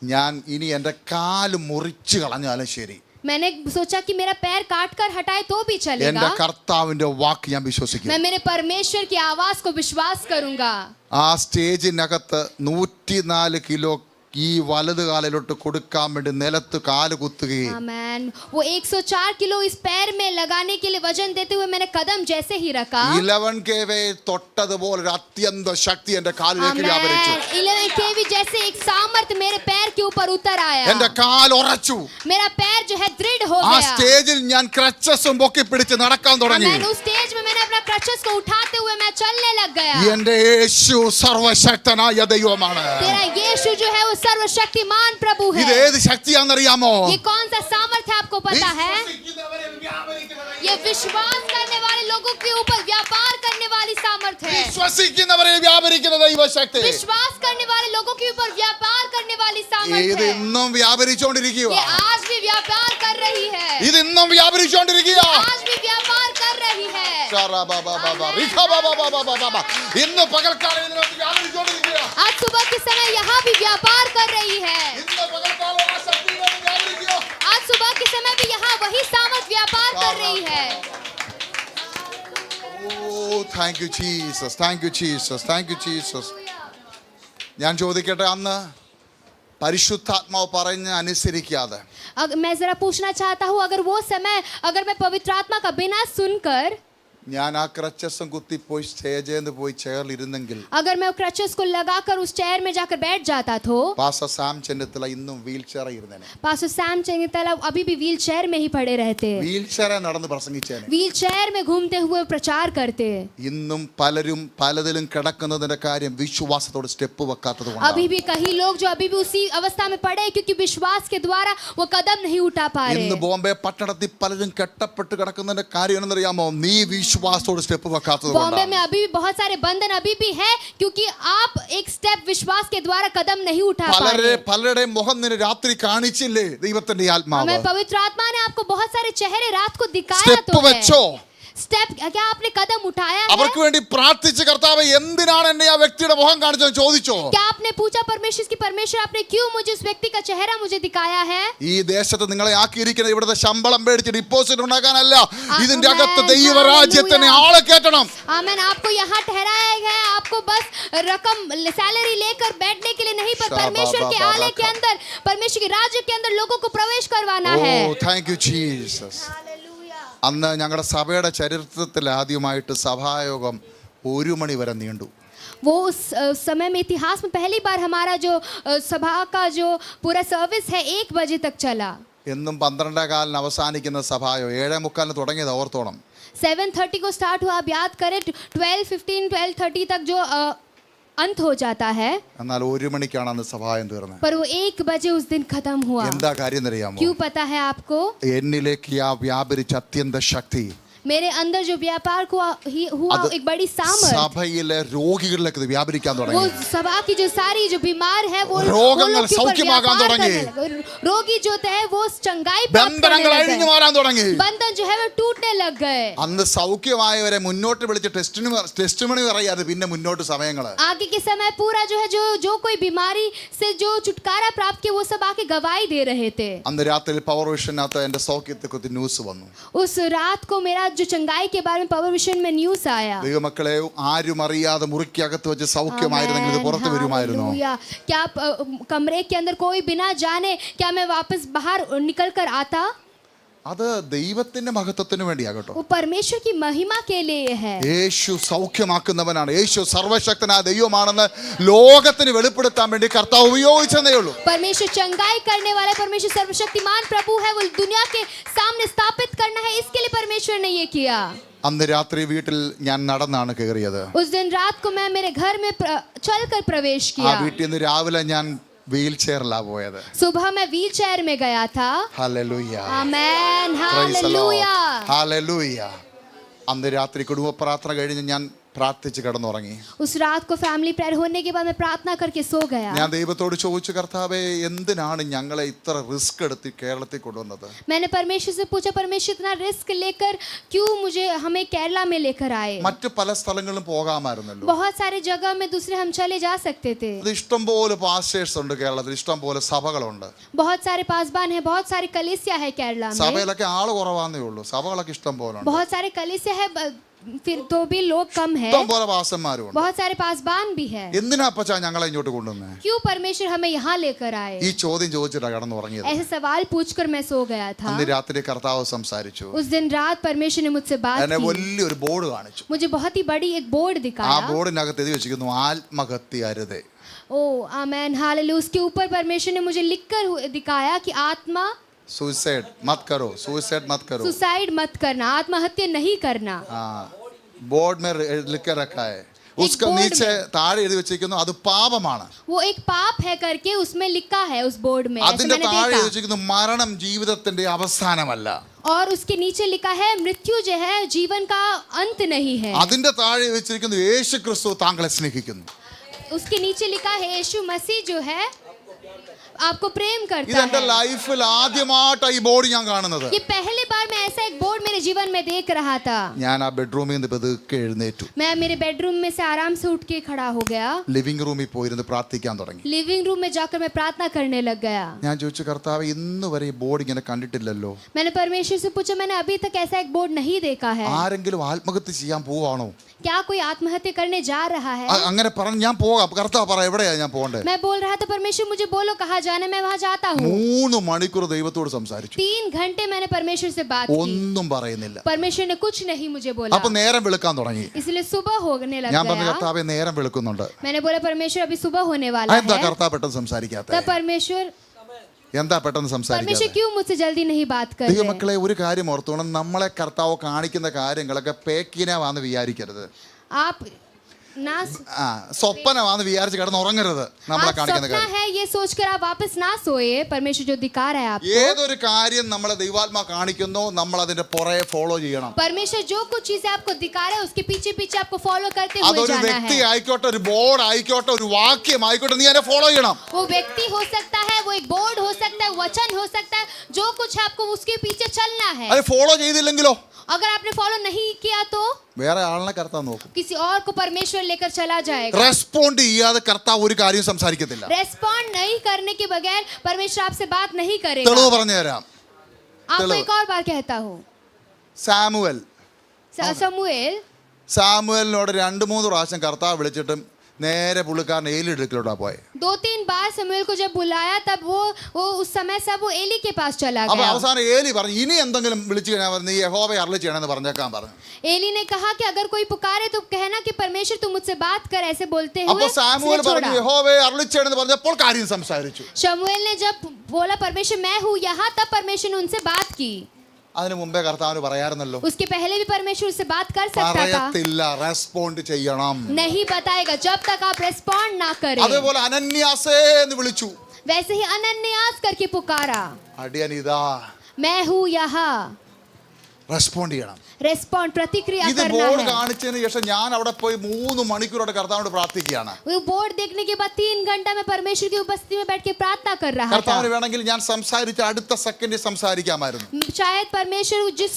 Speaker 2: ഞാൻ ഇനി എന്റെ കാല് മുറിച്ചു കളഞ്ഞാലും ശരി,
Speaker 1: मैंने सोचा कि मेरा पैर काट कर हटाए तो भी
Speaker 2: എന്റെ
Speaker 1: चलेगा।
Speaker 2: കർത്താവിന്റെ വാക്ക് ഞാൻ വിശ്വസിക്കും.
Speaker 1: मैं मेरे परमेश्वर की आवाज को विश्वास करूंगा।
Speaker 2: ആ സ്റ്റേജിനകത്ത് 104 കിലോ ഈ വലത് കാലിലോട്ട് കൊടുക്കാൻ വേണ്ടി നിലത്ത് കാല് കുത്തുകയും
Speaker 1: आमेन। वो 104 किलो इस पैर में लगाने के लिए वजन देते हुए मैंने कदम जैसे ही रखा,
Speaker 2: 11 kV തൊട്ടതുപോലെ ഒരു അത്യന്ത ശക്തി എന്റെ കാലിലേക്ക് വ്യാപരിച്ചു.
Speaker 1: 11 kV जैसे एक सामर्थ्य मेरे पैर के ऊपर उतर आया।
Speaker 2: എന്റെ കാൽ ഉറച്ചു.
Speaker 1: मेरा पैर जो है दृढ़ हो
Speaker 2: ആ
Speaker 1: गया।
Speaker 2: സ്റ്റേജിൽ ഞാൻ ക്രച്ചസും പൊക്കി പിടിച്ച് നടക്കാൻ തുടങ്ങി.
Speaker 1: आमेन। उस स्टेज में मैंने अपना क्रचेस को उठाते हुए मैं चलने लग गया।
Speaker 2: എന്റെ യേശു സർവശക്തനായ ദൈവമാണ്.
Speaker 1: तेरा यीशु जो है वो सर्वशक्तिमान प्रभु है।
Speaker 2: ഇത് ഏത് ശക്തിയാണെന്നറിയാമോ?
Speaker 1: ये कौन सा सामर्थ्य आपको पता है? ये विश्वास करने वाले लोगों के ऊपर व्यापार करने वाली सामर्थ्य है।
Speaker 2: വിശ്വസിക്കുന്നവരെ വ്യാപരിക്കുന്ന ദൈവശക്തി.
Speaker 1: विश्वास करने वाले लोगों के ऊपर व्यापार करने वाली
Speaker 2: ഇത്
Speaker 1: सामर्थ्य है।
Speaker 2: ഇന്നും വ്യാപരിച്ചുകൊണ്ടിരിക്കുക.
Speaker 1: ये आज भी व्यापार कर रही है।
Speaker 2: ഇത് ഇന്നും വ്യാപരിച്ചുകൊണ്ടിരിക്കുക.
Speaker 1: आज भी व्यापार कर रही है।
Speaker 2: ഇന്ന് പകൽക്കാലം ഇതിനകത്ത് വ്യാപരിച്ചുകൊണ്ടിരിക്കുക.
Speaker 1: आज सुबह के समय यहाँ भी व्यापार कर रही है.
Speaker 2: ഇന്ന് പകൽക്കാലം ആ ശക്തി ഇതിനകത്ത് വ്യാപരിക്കുക.
Speaker 1: आज सुबह के समय भी यहाँ वही सामर्थ व्यापार कर रही है.
Speaker 2: Oh, thank you Jesus, thank you Jesus, thank you Jesus. ഞാൻ ചോദിക്കട്ടെ, അന്ന് പരിശുദ്ധാത്മാവ് പറഞ്ഞ് അനുസരിക്കാതെ
Speaker 1: मैं जरा पूछना चाहता हूँ, अगर वो समय अगर मैं पवित्र आत्मा का बिना सुनकर
Speaker 2: ഞാൻ ആ ക്രച്ചസും കുത്തി പോയി സ്റ്റേജേന്ന് പോയി ചെയറിലിരുന്നെങ്കിൽ
Speaker 1: अगर मैं क्रचेस को लगाकर उस चेयर में जाकर बैठ जाता तो
Speaker 2: പാസ്റ്റർ സാം ചെന്നിത്തല ഇന്നും വീൽ ചെയറിൽ ഇരുന്നേനെ.
Speaker 1: पास्टर सैम चेंगितला अभी भी व्हील चेयर में ही पड़े रहते.
Speaker 2: വീൽ ചെയറിൽ നടന്ന് പ്രസംഗിച്ചേനെ.
Speaker 1: व्हील चेयर में घूमते हुए प्रचार करते.
Speaker 2: ഇന്നും പലരും പലതിലും കിടക്കുന്നതിന്റെ കാര്യം വിശ്വാസത്തോട് സ്റ്റെപ്പ് വെക്കാത്തത്
Speaker 1: अभी
Speaker 2: കൊണ്ടാണ്.
Speaker 1: भी कई लोग जो अभी भी उसी अवस्था में पड़े हैं, क्योंकि विश्वास के द्वारा वो कदम नहीं उठा पा रहे.
Speaker 2: ഇന്ന് ബോംബെ പട്ടണത്തിൽ പലരും കെട്ടപ്പെട്ട് കിടക്കുന്നതിന്റെ കാര്യം എന്നറിയാമോ? നീ വിശ്വാസത്തോട് സ്റ്റെപ്പ് വെക്കാത്തത്
Speaker 1: बॉम्बे
Speaker 2: കൊണ്ടാണ്.
Speaker 1: में अभी भी बहुत सारे बंधन अभी भी है, क्योंकि आप एक स्टेप विश्वास के द्वारा कदम नहीं उठा पा रहे.
Speaker 2: പലരുടെയും മുഖം നിന്നെ രാത്രി കാണിച്ചില്ലേ ദൈവത്തിന്റെ ആത്മാവ്?
Speaker 1: हमें पवित्र आत्मा ने आपको बहुत सारे चेहरे रात को दिखाया
Speaker 2: സ്റ്റെപ്പ്
Speaker 1: तो है.
Speaker 2: വെച്ചോ?
Speaker 1: स्टेप क्या आपने कदम उठाया है?
Speaker 2: അവർക്ക് വേണ്ടി പ്രാർത്ഥിച്ച് കർത്താവ് എന്തിനാണ് എന്നെ ആ വ്യക്തിയുടെ മുഖം കാണിച്ചത് ചോദിച്ചോ?
Speaker 1: क्या आपने पूछा परमेश्वर की, परमेश्वर आपने क्यों मुझे उस व्यक्ति का चेहरा मुझे दिखाया है?
Speaker 2: ഈ ദേശത്ത് നിങ്ങളെ ആക്കിയിരിക്കുന്നത് ഇവിടുത്തെ ശമ്പളം മേടിച്ച് ഡിപ്പോസിറ്റ് ഉണ്ടാക്കാനല്ല, ഇതിന്റെ അകത്ത് ദൈവരാജ്യത്തിന് ആളെ കയറ്റണം.
Speaker 1: आमेन. आपको यहाँ ठहराया है, आपको बस रकम सैलरी लेकर बैठने के लिए नहीं, पर परमेश्वर के आलय के अंदर, परमेश्वर के राज्य के अंदर लोगों को प्रवेश करवाना है.
Speaker 2: ഓ താങ്ക് യു ജീസസ്. അന്ന് ഞങ്ങളുടെ സഭയുടെ ചരിത്രത്തിൽ ആദ്യമായിട്ട് സഭായോഗം 1 മണി വരെ നീണ്ടു.
Speaker 1: वो उस समय में इतिहास में पहली बार हमारा जो सभा का जो पूरा सर्विस है 1 बजे तक चला.
Speaker 2: എന്നും 12:15 അവസാനിക്കുന്ന സഭായോഗം 7:45 തുടങ്ങിയത് ഓർത്തോണം.
Speaker 1: 7:30 को स्टार्ट हुआ. आप याद करें 12:15 12:30 तक जो अंत हो जाता है.
Speaker 2: എന്നാൽ 1 മണിക്കാണ് അന്ന് സഭായോഗം തീർന്നത്.
Speaker 1: पर वो 1 बजे उस दिन खत्म हुआ.
Speaker 2: എന്താ കാര്യം അറിയാമോ?
Speaker 1: क्यों पता है आपको?
Speaker 2: എന്നിലേക്ക് ആ വ്യാപരിച്ച അത്യന്ത ശക്തി
Speaker 1: मेरे अंदर जो व्यापार हुआ एक बड़ी सामर्थ,
Speaker 2: സഭയിലെ രോഗികളിലേക്ക് ഇത് വ്യാപരിക്കാൻ
Speaker 1: वो
Speaker 2: തുടങ്ങി.
Speaker 1: सभा की जो सारी जो बीमार है वो
Speaker 2: രോഗങ്ങൾ
Speaker 1: लोग के ऊपर
Speaker 2: സൗഖ്യമാകാൻ
Speaker 1: व्यापार
Speaker 2: തുടങ്ങി.
Speaker 1: करने लगे. रोगी जो थे वो चंगाई प्राप्त
Speaker 2: ബന്ധനങ്ങൾ
Speaker 1: करने
Speaker 2: അഴിഞ്ഞു
Speaker 1: लगे.
Speaker 2: മാറാൻ തുടങ്ങി.
Speaker 1: बंधन जो है वो टूटने लग गए.
Speaker 2: അന്ന് സൗഖ്യമായവരെ മുന്നോട്ട് വിളിച്ച് ടെസ്റ്റ് മണി പറയാതെ പിന്നെ മുന്നോട്ട് സമയങ്ങള്.
Speaker 1: आगे के समय पूरा जो है जो कोई बीमारी से जो छुटकारा प्राप्त किया वो सब आके गवाही दे रहे थे.
Speaker 2: അന്ന് രാത്രി പവർ വിഷനകത്ത് എന്റെ സൗഖ്യത്തെ കുറിച്ച് ന്യൂസ് വന്നു.
Speaker 1: उस रात को मेरा जो चंगाई के बारे में पवर विजन में न्यूज़ आया.
Speaker 2: ദൈവമക്കളെ, ആരും അറിയാതെ മുറിക്കകത്ത് വെച്ച് സൗഖ്യമായിരുന്നെങ്കിൽ ഇത് പുറത്ത് വരുമായിരുന്നു.
Speaker 1: क्या कमरे के अंदर कोई बिना जाने क्या मैं वापस बाहर निकल कर आता?
Speaker 2: അത് ദൈവത്തിന്റെ മഹത്വത്തിന് വേണ്ടിയാകട്ടോ.
Speaker 1: वो परमेश्वर की महिमा के लिए है.
Speaker 2: യേശു സൗഖ്യമാക്കുന്നവനാണ്. യേശു സർവശക്തനായ ദൈവമാണെന്ന് ലോകത്തിന് വെളിപ്പെടുത്താൻ വേണ്ടി കർത്താവ് ഉപയോഗിച്ചതേ ഉള്ളൂ.
Speaker 1: परमेश्वर चंगाई करने वाला, परमेश्वर सर्वशक्तिमान प्रभु है, वो दुनिया के सामने स्थापित करना है, इसके लिए परमेश्वर ने ये किया.
Speaker 2: അന്ന് രാത്രി വീട്ടിൽ ഞാൻ നടന്നാണ് കയറിയത്.
Speaker 1: उस दिन रात को मैं मेरे घर में चलकर प्रवेश
Speaker 2: ആ
Speaker 1: किया.
Speaker 2: വീട്ടിൽ നിന്ന് രാവിലെ ഞാൻ വീൽ ചെയറിലാ പോയത്.
Speaker 1: सुबह मैं व्हील चेयर में गया था.
Speaker 2: Hallelujah.
Speaker 1: Amen.
Speaker 2: Praise the Lord.
Speaker 1: Hallelujah.
Speaker 2: Hallelujah. അന്ന് രാത്രി കുടുംബ പ്രാർത്ഥന കഴിഞ്ഞ് ഞാൻ പ്രാർത്ഥിച്ച് കിടന്നുറങ്ങി.
Speaker 1: उस रात को फैमिली प्रेयर होने के बाद मैं प्रार्थना करके सो गया.
Speaker 2: ഞാൻ ദൈവത്തോട് ചോദിച്ചു, കർത്താവേ എന്തിനാണ് ഞങ്ങളെ ഇത്ര റിസ്ക് എടുത്ത് കേരളത്തിൽ കൊണ്ടുവന്നത്?
Speaker 1: मैंने परमेश्वर से पूछा, परमेश्वर इतना रिस्क लेकर क्यों मुझे हमें केरला में लेकर आए?
Speaker 2: മറ്റു പല സ്ഥലങ്ങളിലും പോകാമായിരുന്നല്ലോ.
Speaker 1: बहुत सारे जगह में दूसरे हम चले जा सकते थे.
Speaker 2: അത് ഇഷ്ടം പോലെ പാസ്റ്റേഴ്സ് ഉണ്ട് കേരളത്തിൽ, ഇഷ്ടം പോലെ സഭകളുണ്ട്.
Speaker 1: बहुत सारे पासबान है, बहुत सारी कलीसिया है केरला में.
Speaker 2: സഭയിലൊക്കെ ആള് കുറവാന്നേ ഉള്ളൂ, സഭകളൊക്കെ ഇഷ്ടം പോലെ ഉണ്ട്.
Speaker 1: बहुत सारे कलीसिया है, फिर तो भी लोग कम है.
Speaker 2: ഇഷ്ടം പോലെ പാസ്റ്റർമാരും ഉണ്ട്.
Speaker 1: बहुत सारे पासबान भी है.
Speaker 2: എന്തിനാ അപ്പച്ചാ ഞങ്ങളെ ഇങ്ങോട്ട് കൊണ്ടുവന്നേ?
Speaker 1: क्यों परमेश्वर हमें यहाँ लेकर आए?
Speaker 2: ഈ ചോദ്യം ചോദിച്ചിട്ടാ കിടന്നുറങ്ങിയത്.
Speaker 1: ऐसे सवाल पूछकर मैं सो गया था.
Speaker 2: അന്ന് രാത്രി കർത്താവ് സംസാരിച്ചു.
Speaker 1: उस दिन रात परमेश्वर ने मुझसे बात
Speaker 2: എന്നെ
Speaker 1: की.
Speaker 2: വലിയൊരു ബോർഡ് കാണിച്ചു.
Speaker 1: मुझे बहुत ही बड़ी एक बोर्ड
Speaker 2: ആ
Speaker 1: दिखाया.
Speaker 2: ബോർഡിനകത്ത് എഴുതി വെച്ചിരിക്കുന്നു, ആത്മഹത്യ അരുതേ.
Speaker 1: ओ आमेन हालेलुया. उसके ऊपर परमेश्वर ने मुझे लिखकर दिखाया कि आत्मा
Speaker 2: सुसाइड मत करो, सुसाइड मत करो.
Speaker 1: सुसाइड मत करना, आत्महत्या नहीं करना.
Speaker 2: हाँ, बोर्ड में लिख के रखा है. उसका
Speaker 1: बोर्ड
Speaker 2: नीचे താഴെ എഴുതി വെച്ചിരിക്കുന്നു അത് പാപമാണ്.
Speaker 1: वो एक पाप है करके उसमें लिखा है उस बोर्ड में. ऐसे
Speaker 2: അതിന്റെ
Speaker 1: मैंने
Speaker 2: താഴെ എഴുതി
Speaker 1: देखा.
Speaker 2: വെച്ചിരിക്കുന്നു മരണം ജീവിതത്തിന്റെ അവസാനമല്ല.
Speaker 1: और उसके नीचे लिखा है मृत्यु जो है जीवन का अंत नहीं है.
Speaker 2: അതിന്റെ താഴെ വെച്ചിരിക്കുന്നു യേശു ക്രിസ്തു താങ്കളെ സ്നേഹിക്കുന്നു.
Speaker 1: उसके नीचे लिखा है यीशु मसीह जो है आपको प्रेम करता
Speaker 2: ഇതെന്റെ
Speaker 1: है।
Speaker 2: ലൈഫിൽ ആദ്യമായിട്ടാണ് ഈ ബോർഡ് ഞാൻ കാണുന്നത്.
Speaker 1: ये पहली बार मैं ऐसा एक बोर्ड मेरे जीवन में देख रहा था।
Speaker 2: ഞാൻ ആ ബെഡ്റൂമിൽ നിന്ന് പതുക്കെ എഴുന്നേറ്റു.
Speaker 1: मैं मेरे बेडरूम में से आराम से उठ के खड़ा हो गया।
Speaker 2: ലിവിംഗ് റൂമിൽ പോയിരുന്ന് പ്രാർത്ഥിക്കാൻ തുടങ്ങി.
Speaker 1: लिविंग रूम में जाकर मैं प्रार्थना करने लग गया।
Speaker 2: ഞാൻ ചോദിച്ചു, കർത്താവ് ഇന്ന് വരെ ഈ ബോർഡ് ഇങ്ങനെ കണ്ടിട്ടില്ലല്ലോ.
Speaker 1: मैंने परमेश्वर से पूछा, मैंने अभी तक ऐसा एक बोर्ड नहीं देखा है।
Speaker 2: ആരെങ്കിലും ആത്മഹത്യ ചെയ്യാൻ പോവാണോ?
Speaker 1: क्या कोई आत्महत्या करने जा रहा है?
Speaker 2: അങ്ങനെ പറഞ്ഞു. ഞാൻ പോകാം. കർത്താവ് പറ, എവിടെയാ ഞാൻ പോകണ്ടേ?
Speaker 1: मैं बोल रहा था, परमेश्वर मुझे बोलो कहाँ जाना, मैं वहाँ जाता हूँ।
Speaker 2: 3 മണിക്കൂർ ദൈവത്തോട് സംസാരിച്ചു.
Speaker 1: 3 घंटे मैंने परमेश्वर से बात की।
Speaker 2: ഒന്നും പറയുന്നില്ല.
Speaker 1: परमेश्वर ने कुछ नहीं मुझे बोला।
Speaker 2: അപ്പൊ നേരം വെളുക്കാൻ തുടങ്ങി.
Speaker 1: इसलिए सुबह होने लग
Speaker 2: ഞാൻ പറഞ്ഞു,
Speaker 1: गया।
Speaker 2: കർത്താവേ നേരം വെളുക്കുന്നുണ്ട്.
Speaker 1: मैंने बोला, परमेश्वर अभी सुबह होने वाला
Speaker 2: എന്താ
Speaker 1: है।
Speaker 2: കർത്താവ് പെട്ടെന്ന് സംസാരിക്കാത്ത?
Speaker 1: तब परमेश्वर
Speaker 2: എന്താ പെട്ടെന്ന് സംസാരിക്കാത്ത?
Speaker 1: क्यों मुझसे जल्दी नहीं बात कर रहे?
Speaker 2: ദൈവമക്കളെ, ഒരു കാര്യം ഓർത്തോണം. നമ്മളെ കർത്താവ് കാണിക്കുന്ന കാര്യങ്ങളൊക്കെ പേക്കിനാവാന്ന് വിചാരിക്കരുത്.
Speaker 1: आप ना
Speaker 2: സ്വപ്നമാന്ന് വിചാരിച്ച് കിടന്ന് ഉറങ്ങരുത്. നമ്മളെ
Speaker 1: आप
Speaker 2: കാണിക്കുന്ന
Speaker 1: सपना
Speaker 2: കാര്യം
Speaker 1: है ये सोचकर आप वापस ना सोए। परमेश्वर जो दिखा रहा है आपको,
Speaker 2: ഏതൊരു കാര്യം നമ്മളെ ദൈവാത്മാ കാണിക്കുന്നോ നമ്മൾ അതിന്റെ പുറകെ ഫോളോ ചെയ്യണം.
Speaker 1: परमेश्वर जो कुछ चीजें आपको दिखा रहे हैं उसके पीछे पीछे आपको फॉलो करते हुए
Speaker 2: അതൊരു
Speaker 1: जाना
Speaker 2: വ്യക്തി
Speaker 1: है।
Speaker 2: ആയിക്കോട്ടെ, ഒരു ബോർഡ് ആയിക്കോട്ടെ, ഒരു വാക്യം ആയിക്കോട്ടെ, നീ അതിനെ ഫോളോ ചെയ്യണം.
Speaker 1: वो व्यक्ति हो सकता है, वो एक बोर्ड हो सकता है, वचन हो सकता है, जो कुछ है आपको उसके पीछे चलना है।
Speaker 2: അത് ഫോളോ ചെയ്തില്ലെങ്കിലോ
Speaker 1: अगर आपने फॉलो नहीं किया तो
Speaker 2: വേറെ ആളിനെ കർത്താവ് നോക്കും.
Speaker 1: किसी और को परमेश्वर लेकर चला जाएगा।
Speaker 2: റെസ്പോണ്ട് ചെയ്യാതെ കർത്താവ് ഒരു കാര്യം സംസാരിക്കത്തില്ല.
Speaker 1: रेस्पॉन्ड नहीं करने के बगैर परमेश्वर आपसे बात नहीं करेगा।
Speaker 2: തെളിവ് പറഞ്ഞു തരാം.
Speaker 1: आपको एक और बार कहता हूँ,
Speaker 2: സാമുവൽ
Speaker 1: समूएल
Speaker 2: 2-3 പ്രാവശ്യം കർത്താവ് വിളിച്ചിട്ടും നേരെ പുള്ളിക്കാരൻ ഏലിയുടെ അടുക്കലോട്ടാ പോയെ.
Speaker 1: 2-3 बार समूएल को जब बुलाया तब वो उस समय सब वो एली के पास चला
Speaker 2: അപ്പൊ
Speaker 1: गया।
Speaker 2: അവസാനം ഏലി പറഞ്ഞു, ഇനി എന്തെങ്കിലും വിളിച്ചു കഴിഞ്ഞാൽ നീ യഹോവയെ അരുളി ചെയ്യണമെന്ന് പറഞ്ഞേക്കാൻ പറഞ്ഞു.
Speaker 1: एली ने कहा कि अगर कोई पुकारे तो कहना कि परमेश्वर तुम मुझसे बात कर, ऐसे बोलते
Speaker 2: അപ്പൊ
Speaker 1: हुए
Speaker 2: സാമുവൽ
Speaker 1: उसने
Speaker 2: പറഞ്ഞു
Speaker 1: छोड़ा।
Speaker 2: യഹോവയെ അരുളി ചെയ്യണമെന്ന് പറഞ്ഞപ്പോൾ കാര്യം സംസാരിച്ചു.
Speaker 1: शमूएल ने जब बोला परमेश्वर मैं हूँ यहाँ, तब परमेश्वर ने उनसे बात की।
Speaker 2: അതിനു മുമ്പേ കർത്താവിന് പറയാറുന്നല്ലോ.
Speaker 1: उसके पहले भी परमेश्वर उससे बात कर सकता था।
Speaker 2: പറയത്തില്ല, റെസ്പോണ്ട് ചെയ്യണം.
Speaker 1: नहीं बताएगा जब तक आप रेस्पॉन्ड ना करें।
Speaker 2: അതേപോലെ അനന്യാസേ എന്ന് വിളിച്ചു.
Speaker 1: वैसे ही अनन्यास करके पुकारा,
Speaker 2: അടിയൻ ഇതാ.
Speaker 1: मैं हूँ यहाँ।
Speaker 2: റെസ്പോണ്ട് ചെയ്യണം.
Speaker 1: रेस्पॉन्ड प्रतिक्रिया
Speaker 2: ഇത്
Speaker 1: करना
Speaker 2: ബോർഡ്
Speaker 1: है।
Speaker 2: കാണിച്ചതിന് ശേഷം ഞാൻ അവിടെ പോയി 3 മണിക്കൂറോടെ കർത്താവിനോട് പ്രാർത്ഥിക്കുകയാണ്.
Speaker 1: वो बोर्ड देखने के बाद 3 घंटा में परमेश्वर की उपस्थिति में बैठ के प्रार्थना कर रहा था।
Speaker 2: കർത്താവിന് വേണമെങ്കിൽ ഞാൻ സംസാരിച്ച അടുത്ത സെക്കൻഡിൽ സംസാരിക്കാമായിരുന്നു.
Speaker 1: शायद परमेश्वर जिस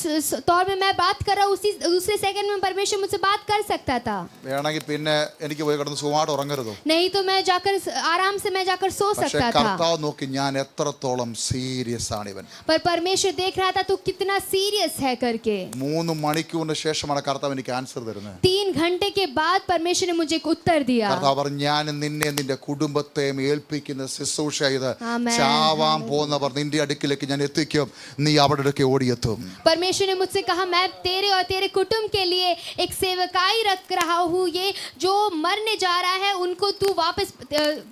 Speaker 1: तौर में मैं बात कर रहा हूँ उसी दूसरे सेकंड में परमेश्वर मुझसे बात कर सकता था।
Speaker 2: വേണമെങ്കിൽ പിന്നെ എനിക്ക് പോയി കിടന്ന് സുഖമായിട്ട് ഉറങ്ങരുതോ?
Speaker 1: नहीं तो मैं जाकर आराम से मैं जाकर सो
Speaker 2: പക്ഷേ
Speaker 1: सकता था।
Speaker 2: കർത്താവ് നോക്കി ഞാൻ എത്രത്തോളം സീരിയസ് ആണ് ഇവൻ.
Speaker 1: पर परमेश्वर देख रहा था तू कितना सीरियस है करके।
Speaker 2: 3 മണിക്കൂറിന് ശേഷമാണ് കർത്താവ് എനിക്ക് ആൻസർ തരുന്നത്.
Speaker 1: 3 घंटे के बाद परमेश्वर ने मुझे एक उत्तर दिया।
Speaker 2: കർത്താവ് പറഞ്ഞു, ഞാൻ നിന്നെ നിന്റെ കുടുംബത്തെയും ഏൽപ്പിക്കുന്ന ശുശ്രൂഷ ഇത്.
Speaker 1: ആമേൻ.
Speaker 2: ചാവാൻ പോകുന്നവർ നിന്റെ അടുക്കിലേക്ക് ഞാൻ എത്തിക്കും, നീ അവിടെ അടുക്കെ ഓടിയെത്തും.
Speaker 1: परमेश्वर ने मुझसे कहा मैं तेरे और तेरे कुटुंब के लिए एक सेवकाई रख रहा हूँ। ये जो मरने जा रहा है उनको तू वापस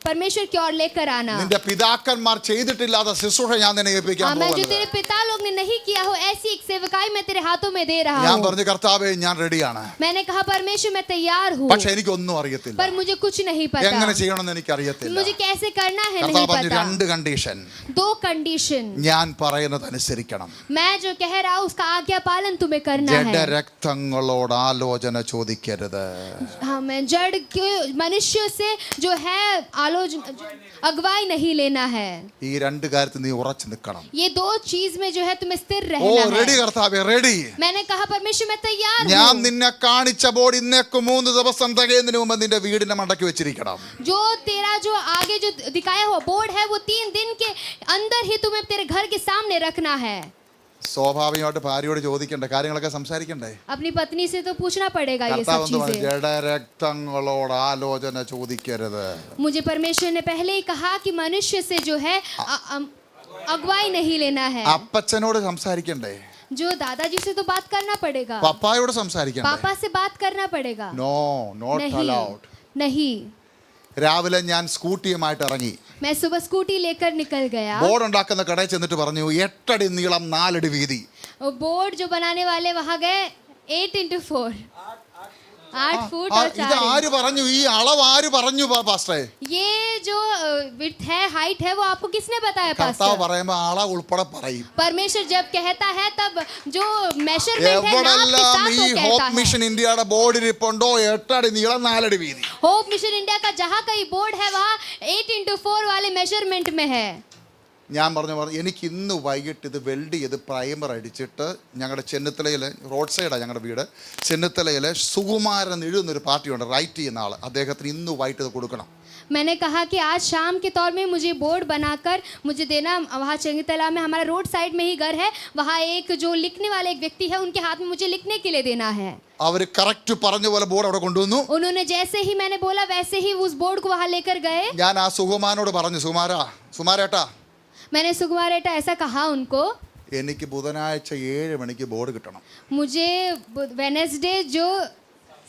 Speaker 1: परमेश्वर की ओर लेकर आना।
Speaker 2: നിന്റെ പിതാക്കന്മാർ ചെയ്തിട്ടില്ലാത്ത ശുശ്രൂഷ ഞാൻ നിന്നെ ഏൽപ്പിക്കാൻ
Speaker 1: मैं जो
Speaker 2: പോകുന്നത്.
Speaker 1: तेरे पिता लोग ने नहीं किया हो ऐसी एक सेवकाई मैं तेरे हाथों में दे रहा
Speaker 2: ഞാൻ
Speaker 1: हूँ।
Speaker 2: പറഞ്ഞു, കർത്താവേ ഞാൻ റെഡിയാണ്.
Speaker 1: मैंने कहा परमेश्वर मैं तैयार हूँ,
Speaker 2: പക്ഷെ എനിക്കൊന്നും അറിയത്തില്ല.
Speaker 1: पर मुझे कुछ नहीं
Speaker 2: എങ്ങനെ
Speaker 1: पता,
Speaker 2: ചെയ്യണമെന്ന് എനിക്കറിയത്തില്ല.
Speaker 1: मुझे कैसे करना है
Speaker 2: കർത്താവ്
Speaker 1: नहीं
Speaker 2: പറഞ്ഞു,
Speaker 1: पता।
Speaker 2: 2 കണ്ടീഷൻ.
Speaker 1: 2 कंडीशन,
Speaker 2: ഞാൻ പറയുന്നത് അനുസരിക്കണം.
Speaker 1: मैं जो कह रहा हूँ उसका आज्ञा पालन तुम्हें करना है।
Speaker 2: ജഡരക്തങ്ങളോട് ആലോചന ചോദിക്കരുത്.
Speaker 1: हाँ, मैं जड़ के मनुष्य से जो है आलोचना अगुवाई नहीं लेना है।
Speaker 2: ഈ 2 കാര്യത്തിൽ നീ ഉറച്ചു നിൽക്കണം.
Speaker 1: ये 2 चीज में जो है तुम्हें स्थिर
Speaker 2: ഓ
Speaker 1: रहना
Speaker 2: റെഡി
Speaker 1: है।
Speaker 2: കർത്താവേ, റെഡി.
Speaker 1: मैंने कहा परमेश्वर मैं तैयार
Speaker 2: ഞാൻ
Speaker 1: हूँ।
Speaker 2: നിന്നെ കാണിച്ച ബോർഡ് ഇന്നേക്ക് 3 ദിവസം തികയുന്നതിന് മുമ്പ് നിന്റെ വീടിന്റെ മണ്ടയ്ക്ക് വെച്ചിരിക്കണം.
Speaker 1: जो तेरा जो आगे जो दिखाया हुआ बोर्ड है वो 3 दिन के अंदर ही तुम्हें तेरे घर के सामने रखना है।
Speaker 2: സ്വാഭാവികമായിട്ട് ഭാര്യയോട് ചോദിക്കണ്ടേ, കാര്യങ്ങളൊക്കെ സംസാരിക്കണ്ടേ?
Speaker 1: अपनी पत्नी से तो पूछना पड़ेगा ये
Speaker 2: കർത്താവ്
Speaker 1: सब
Speaker 2: എന്ത് പറഞ്ഞു?
Speaker 1: चीजें।
Speaker 2: ജഡരക്തങ്ങളോട് ആലോചന ചോദിക്കരുത്.
Speaker 1: मुझे परमेश्वर ने पहले ही कहा कि मनुष्य से जो है अगुवाई नहीं लेना है।
Speaker 2: അപ്പച്ചനോട് സംസാരിക്കണ്ടേ?
Speaker 1: जो दादाजी से तो बात करना पड़ेगा,
Speaker 2: പപ്പായോട് സംസാരിക്കണ്ടേ?
Speaker 1: पापा से बात करना पड़ेगा।
Speaker 2: നോ, നോട്ട്
Speaker 1: नहीं
Speaker 2: അലൗഡ്.
Speaker 1: नहीं।
Speaker 2: രാവിലെ ഞാൻ സ്കൂട്ടിയുമായിട്ട് ഇറങ്ങി.
Speaker 1: मैं सुबह स्कूटी लेकर निकल गया।
Speaker 2: ബോർഡ് ഉണ്ടാക്കുന്ന കടയിൽ ചെന്നിട്ട് പറഞ്ഞു 8 അടി നീളം 4 അടി വീതി.
Speaker 1: बोर्ड जो बनाने वाले वहां गए 8x4 8 फुट
Speaker 2: ആ,
Speaker 1: और
Speaker 2: ഇത്
Speaker 1: 4 इंच।
Speaker 2: ആര് പറഞ്ഞു? ഈ അളവ് ആര് പറഞ്ഞു പാസ്റ്റേ?
Speaker 1: ये जो विड्थ है, हाइट है, वो आपको किसने बताया
Speaker 2: കർത്താവ്
Speaker 1: पास्टर?
Speaker 2: പറയുമ്പോ അളവ് ഉൾപ്പെടെ പറയും.
Speaker 1: परमेश्वर जब कहता है तब जो मेजरमेंट है नाप के
Speaker 2: എവിടെല്ലാം
Speaker 1: साथ
Speaker 2: ഈ
Speaker 1: वो
Speaker 2: ഹോപ്പ്
Speaker 1: कहता है।
Speaker 2: മിഷൻ ഇന്ത്യയുടെ ബോർഡ് ഇരിപ്പുണ്ടോ 8 അടി നീളം 4 അടി വീതി.
Speaker 1: होप मिशन इंडिया का जहाँ कहीं बोर्ड है वहाँ 8x4 वाले मेजरमेंट में है।
Speaker 2: ഞാൻ പറഞ്ഞു എനിക്ക് ഇന്ന് വൈകിട്ട് ഇത് വെൽഡ് ചെയ്ത് പ്രൈമർ അടിച്ചിട്ട് ഞങ്ങളുടെ ചെന്നിത്തലയിൽ റോഡ് സൈഡാണ് ഞങ്ങളുടെ വീട്, ചെന്നിത്തലയിൽ സുകുമാരൻ എഴുതുന്നൊരു പാർട്ടിയുണ്ട്, റൈറ്റ് ചെയ്യുന്ന ആൾ, അദ്ദേഹത്തിന് ഇന്ന് വൈകിട്ട് ഇത് കൊടുക്കണം.
Speaker 1: मैंने कहा कि आज शाम के तौर में मुझे बोर्ड बनाकर मुझे देना। वहाँ चंगीतला में हमारा रोड साइड में ही घर है, वहाँ एक जो लिखने वाले एक व्यक्ति है, उनके हाथ में मुझे लिखने के लिए देना है।
Speaker 2: അവർ കറക്റ്റ് പറഞ്ഞ പോലെ ബോർഡ് അവിടെ കൊണ്ടുവന്നു.
Speaker 1: उन्होंने जैसे ही मैंने बोला वैसे ही उस बोर्ड को वहाँ लेकर गए।
Speaker 2: ഞാൻ ആ സുകുമാരനോട് പറഞ്ഞു, സുകുമാരേട്ടാ
Speaker 1: मैंने सुकुमार बेटा ऐसा कहा उनको,
Speaker 2: എനിക്ക് ബുധനാഴ്ച 7 മണിക്ക് ബോർഡ് കിട്ടണം.
Speaker 1: मुझे वेडनेसडे जो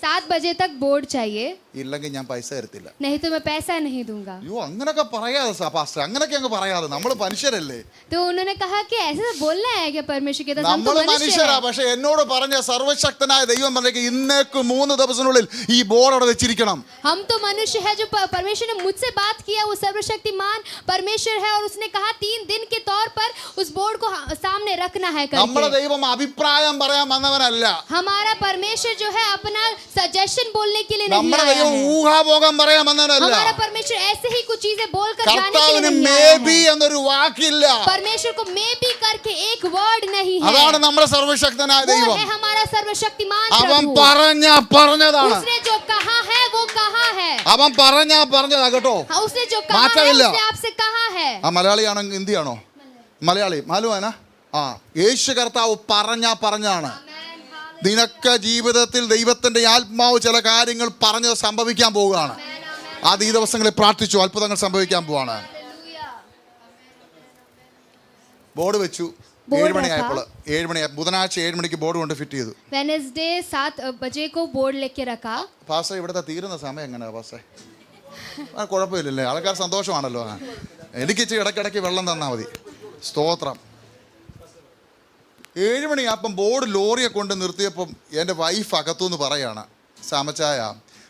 Speaker 1: 7 बजे तक बोर्ड चाहिए,
Speaker 2: ഇല്ലെങ്കിൽ ഞാൻ പൈസ തരത്തില്ല.
Speaker 1: नहीं तो मैं पैसा नहीं दूंगा।
Speaker 2: അയ്യോ അങ്ങനൊക്കെ പറയാതെ പാസ്റ്റർ, അങ്ങനൊക്കെ അങ്ങ് പറയാതെ, നമ്മൾ മനുഷ്യരല്ലേ.
Speaker 1: तो उन्होंने कहा कि ऐसा बोलना है क्या परमेश्वर के? हम तो
Speaker 2: നമ്മൾ
Speaker 1: मनुष्य
Speaker 2: മനുഷ്യരാ.
Speaker 1: हैं।
Speaker 2: പക്ഷെ എന്നോട് പറഞ്ഞ സർവശക്തനായ ദൈവം പറഞ്ഞേക്ക് ഇന്നേക്ക് 3 ദിവസത്തിനുള്ളിൽ ഈ ബോർഡ് അവിടെ വെച്ചിരിക്കണം.
Speaker 1: हम तो मनुष्य है, जो परमेश्वर ने मुझसे बात किया वो सर्वशक्तिमान परमेश्वर है, और उसने कहा 3 दिन के तौर पर उस बोर्ड को सामने रखना है
Speaker 2: നമ്മുടെ
Speaker 1: करके।
Speaker 2: ദൈവം അഭിപ്രായം പറയാൻ വന്നവനല്ല.
Speaker 1: हमारा परमेश्वर जो है अपना सजेशन बोलने के लिए नहीं
Speaker 2: നമ്മുടെ
Speaker 1: आया
Speaker 2: ദൈവം
Speaker 1: है।
Speaker 2: ഊഹാഭോഗം പറയാൻ വന്നവനല്ല.
Speaker 1: हमारा परमेश्वर ऐसे ही कुछ चीजें बोलकर जाने के
Speaker 2: കർത്താവിന്
Speaker 1: लिए नहीं
Speaker 2: മേ
Speaker 1: आया
Speaker 2: ബി
Speaker 1: है।
Speaker 2: എന്നൊരു വാക്കില്ല.
Speaker 1: परमेश्वर को मे बी करके एक वर्ड नहीं है।
Speaker 2: അതാണ് നമ്മുടെ സർവശക്തനായ
Speaker 1: वो
Speaker 2: ദൈവം.
Speaker 1: है हमारा सर्वशक्तिमान
Speaker 2: അവൻ
Speaker 1: प्रभु।
Speaker 2: പറഞ്ഞതാണ്.
Speaker 1: उसने जो कहा है वो कहा है।
Speaker 2: അവൻ പറഞ്ഞതാ കേട്ടോ.
Speaker 1: हाँ, उसने जो कहा है
Speaker 2: മാറ്റമില്ല.
Speaker 1: उसने आपसे कहा है।
Speaker 2: ആ മലയാളിയാണോ ഹിന്ദിയാണോ? മലയാളി മാലുവാനാ. ആ യേശു കർത്താവ് പറഞ്ഞാണ്. നിനക്ക് ജീവിതത്തിൽ ദൈവത്തിന്റെ ആത്മാവ് ചില കാര്യങ്ങൾ പറഞ്ഞത് സംഭവിക്കാൻ പോവുകയാണ്. അത് ഈ ദിവസങ്ങളിൽ പ്രാർത്ഥിച്ചു, അത്ഭുതങ്ങൾ സംഭവിക്കാൻ പോവാണ്. ബോർഡ് വെച്ചു. 7 മണിയായപ്പോൾ ബുധനാഴ്ച 7 മണിക്ക് ബോർഡ് കൊണ്ട് ഫിറ്റ് ചെയ്തു.
Speaker 1: वेडनेसडे 7 बजे को बोर्ड लेके रखा।
Speaker 2: പാസ്റ്റർ ഇവിടുത്തെ തീരുന്ന സമയം എങ്ങനെയാ പാസ്റ്റർ? ആ കുഴപ്പമില്ലല്ലേ, ആൾക്കാർ സന്തോഷമാണല്ലോ. എനിക്ക് ഇച്ചിരി ഇടയ്ക്കിടയ്ക്ക് വെള്ളം തന്നാൽ മതി. സ്തോത്രം. 7 മണിയാപ്പം ബോർഡ് ലോറിയെ കൊണ്ട് നിർത്തിയപ്പം എൻ്റെ വൈഫ് അകത്തുനിന്ന് പറയാണ്, സാമച്ചായ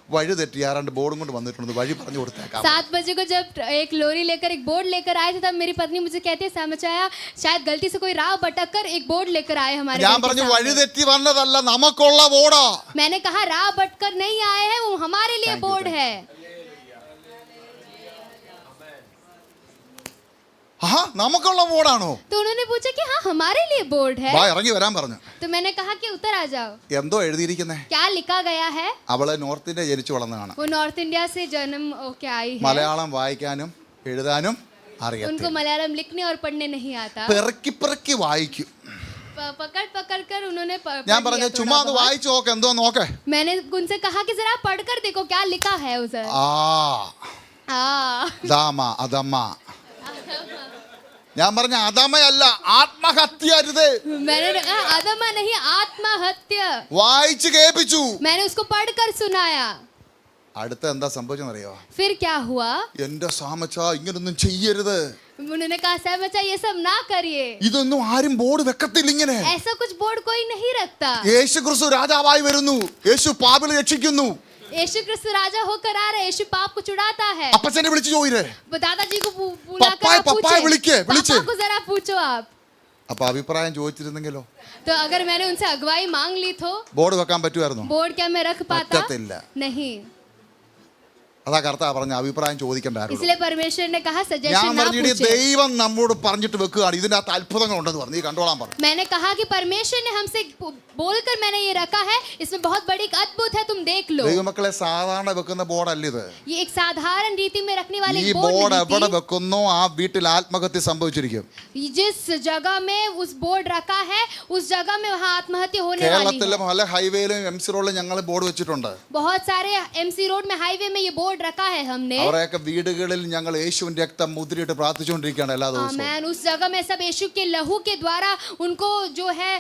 Speaker 2: വഴി തെറ്റി ആരാണ്ട് ബോർഡും കൊണ്ട് വന്നിട്ടുണ്ട്, വഴി പറഞ്ഞു കൊടുത്തേക്കാം.
Speaker 1: 7 बजे को जब एक लोरी लेकर एक बोर्ड लेकर आए थे, तब मेरी पत्नी मुझे कहती है समझाया शायद गलती से कोई राह भटक कर एक बोर्ड लेकर आए हमारे
Speaker 2: ഞാൻ
Speaker 1: घर के
Speaker 2: പറഞ്ഞു
Speaker 1: सामने।
Speaker 2: വഴി തെറ്റി വന്നതല്ല, നമുക്കുള്ള ബോർഡാ.
Speaker 1: मैंने कहा राह भटकर नहीं आए हैं, वो हमारे लिए
Speaker 2: Thank you,
Speaker 1: बोर्ड है।
Speaker 2: ആഹാ നമുക്കുള്ള ബോർഡാണോ?
Speaker 1: तो उन्होंने पूछा कि हाँ हमारे लिए बोर्ड है।
Speaker 2: വാ ഇറങ്ങി വരാൻ പറഞ്ഞു.
Speaker 1: तो मैंने कहा कि उतर आ जाओ।
Speaker 2: എന്തോ എഴുതിയിരിക്കുന്നേ?
Speaker 1: क्या लिखा गया है?
Speaker 2: അവള് നോർത്ത് ഇന്ത്യ ജനിച്ചു വളർന്നതാണ്.
Speaker 1: वो नॉर्थ इंडिया से जन्म होके आई है।
Speaker 2: മലയാളം വായിക്കാനും എഴുതാനും
Speaker 1: उनको
Speaker 2: അറിയത്തില്ല.
Speaker 1: मलयालम लिखने और पढ़ने नहीं आता।
Speaker 2: പെറുക്കി വായിക്കും.
Speaker 1: पकड़ कर उन्होंने
Speaker 2: ഞാൻ
Speaker 1: पढ़
Speaker 2: പറഞ്ഞു
Speaker 1: लिया
Speaker 2: ചുമ്മാ
Speaker 1: थोड़ा
Speaker 2: ഒന്ന്
Speaker 1: बहुत।
Speaker 2: വായിച്ചു നോക്ക് എന്തോ നോക്കേ.
Speaker 1: मैंने उनसे कहा कि जरा पढ़कर देखो क्या लिखा है उधर।
Speaker 2: ദാമ അതമ്മ. ഞാൻ പറഞ്ഞ അധമയല്ല, ആത്മഹത്യ അരുത്.
Speaker 1: मैंने कहा अदमा नहीं आत्महत्या।
Speaker 2: വായിച്ചു കേൾപ്പിച്ചു.
Speaker 1: मैंने उसको पढ़कर सुनाया।
Speaker 2: അടുത്ത എന്താ സംഭവിച്ചെന്നറിയോ?
Speaker 1: फिर क्या हुआ?
Speaker 2: എന്റെ സാമച്ച ഇങ്ങനൊന്നും ചെയ്യരുത്.
Speaker 1: उन्होंने कहा साहब बच्चा ये सब ना करिए,
Speaker 2: ഇതൊന്നും ആരും ബോർഡ് വെക്കത്തില്ല ഇങ്ങനെ.
Speaker 1: ऐसा कुछ बोर्ड कोई नहीं रखता।
Speaker 2: യേശു ക്രിസ്തു രാജാവായി വരുന്നു, യേശു പാപികളെ രക്ഷിക്കുന്നു.
Speaker 1: यीशु क्रिस्त राजा होकर आ रहे, यीशु पाप को छुड़ाता है।
Speaker 2: അപ്പച്ചനെ വിളിച്ചു ചോദിരേ.
Speaker 1: दादाजी को बुलाकर
Speaker 2: पप्पा
Speaker 1: आप पूछे,
Speaker 2: विളിക്ക്.
Speaker 1: पापा को जरा पूछो आप।
Speaker 2: അപ്പൊ അഭിപ്രായം ചോദിച്ചിരുന്നെങ്കിലോ?
Speaker 1: तो अगर मैंने उनसे अगुवाई मांग ली तो
Speaker 2: ബോർഡ് വെക്കാൻ പറ്റുമായിരുന്നോ?
Speaker 1: बोर्ड क्या मैं रख पाता?
Speaker 2: പറ്റത്തില്ല.
Speaker 1: नहीं।
Speaker 2: അതാ കർത്താവ് പറഞ്ഞ അഭിപ്രായം ചോദിക്കണ്ടായിരുന്നു.
Speaker 1: इसलिए परमेश्वर ने कहा
Speaker 2: ഞാൻ
Speaker 1: सजेशन ना
Speaker 2: പറഞ്ഞു
Speaker 1: पूछे।
Speaker 2: ദൈവം നമ്മോട് പറഞ്ഞിട്ട് വെക്കുകയാണ്, ഇതിനകത്ത് അത്ഭുതങ്ങൾ ഉണ്ടെന്ന് പറഞ്ഞു, നീ കണ്ടോളാൻ പറഞ്ഞു.
Speaker 1: मैंने कहा कि परमेश्वर ने हमसे बोलकर मैंने ये रखा है, इसमें बहुत बड़ी अद्भुत है, तुम देख लो।
Speaker 2: ദൈവമക്കളെ സാധാരണ വെക്കുന്ന ബോർഡല്ല ഇത്.
Speaker 1: ये एक साधारण रीति में रखने वाली
Speaker 2: ഈ
Speaker 1: बोर्ड
Speaker 2: ബോർഡ്
Speaker 1: नहीं
Speaker 2: എവിടെ
Speaker 1: थी।
Speaker 2: വെക്കുന്നോ ആ വീട്ടിൽ ആത്മഹത്യ സംഭവിച്ചിരിക്കും.
Speaker 1: जिस जगह में उस बोर्ड रखा है उस जगह में वहाँ आत्महत्या होने वाली
Speaker 2: കേരളത്തിലെ
Speaker 1: है।
Speaker 2: പല ഹൈവേയിലും MC റോഡിലും ഞങ്ങൾ ബോർഡ് വെച്ചിട്ടുണ്ട്.
Speaker 1: बहुत सारे MC रोड में हाईवे में ये बोर्ड रखा है हमने।
Speaker 2: അവരെയൊക്കെ വീടുകളിൽ ഞങ്ങൾ യേശുവിന്റെ രക്തം മുദ്രയിട്ട് പ്രാർത്ഥിച്ചുകൊണ്ടിരിക്കുകയാണ് എല്ലാ ദിവസവും.
Speaker 1: आमेन। उस जगह में सब यीशु के लहू के द्वारा उनको जो है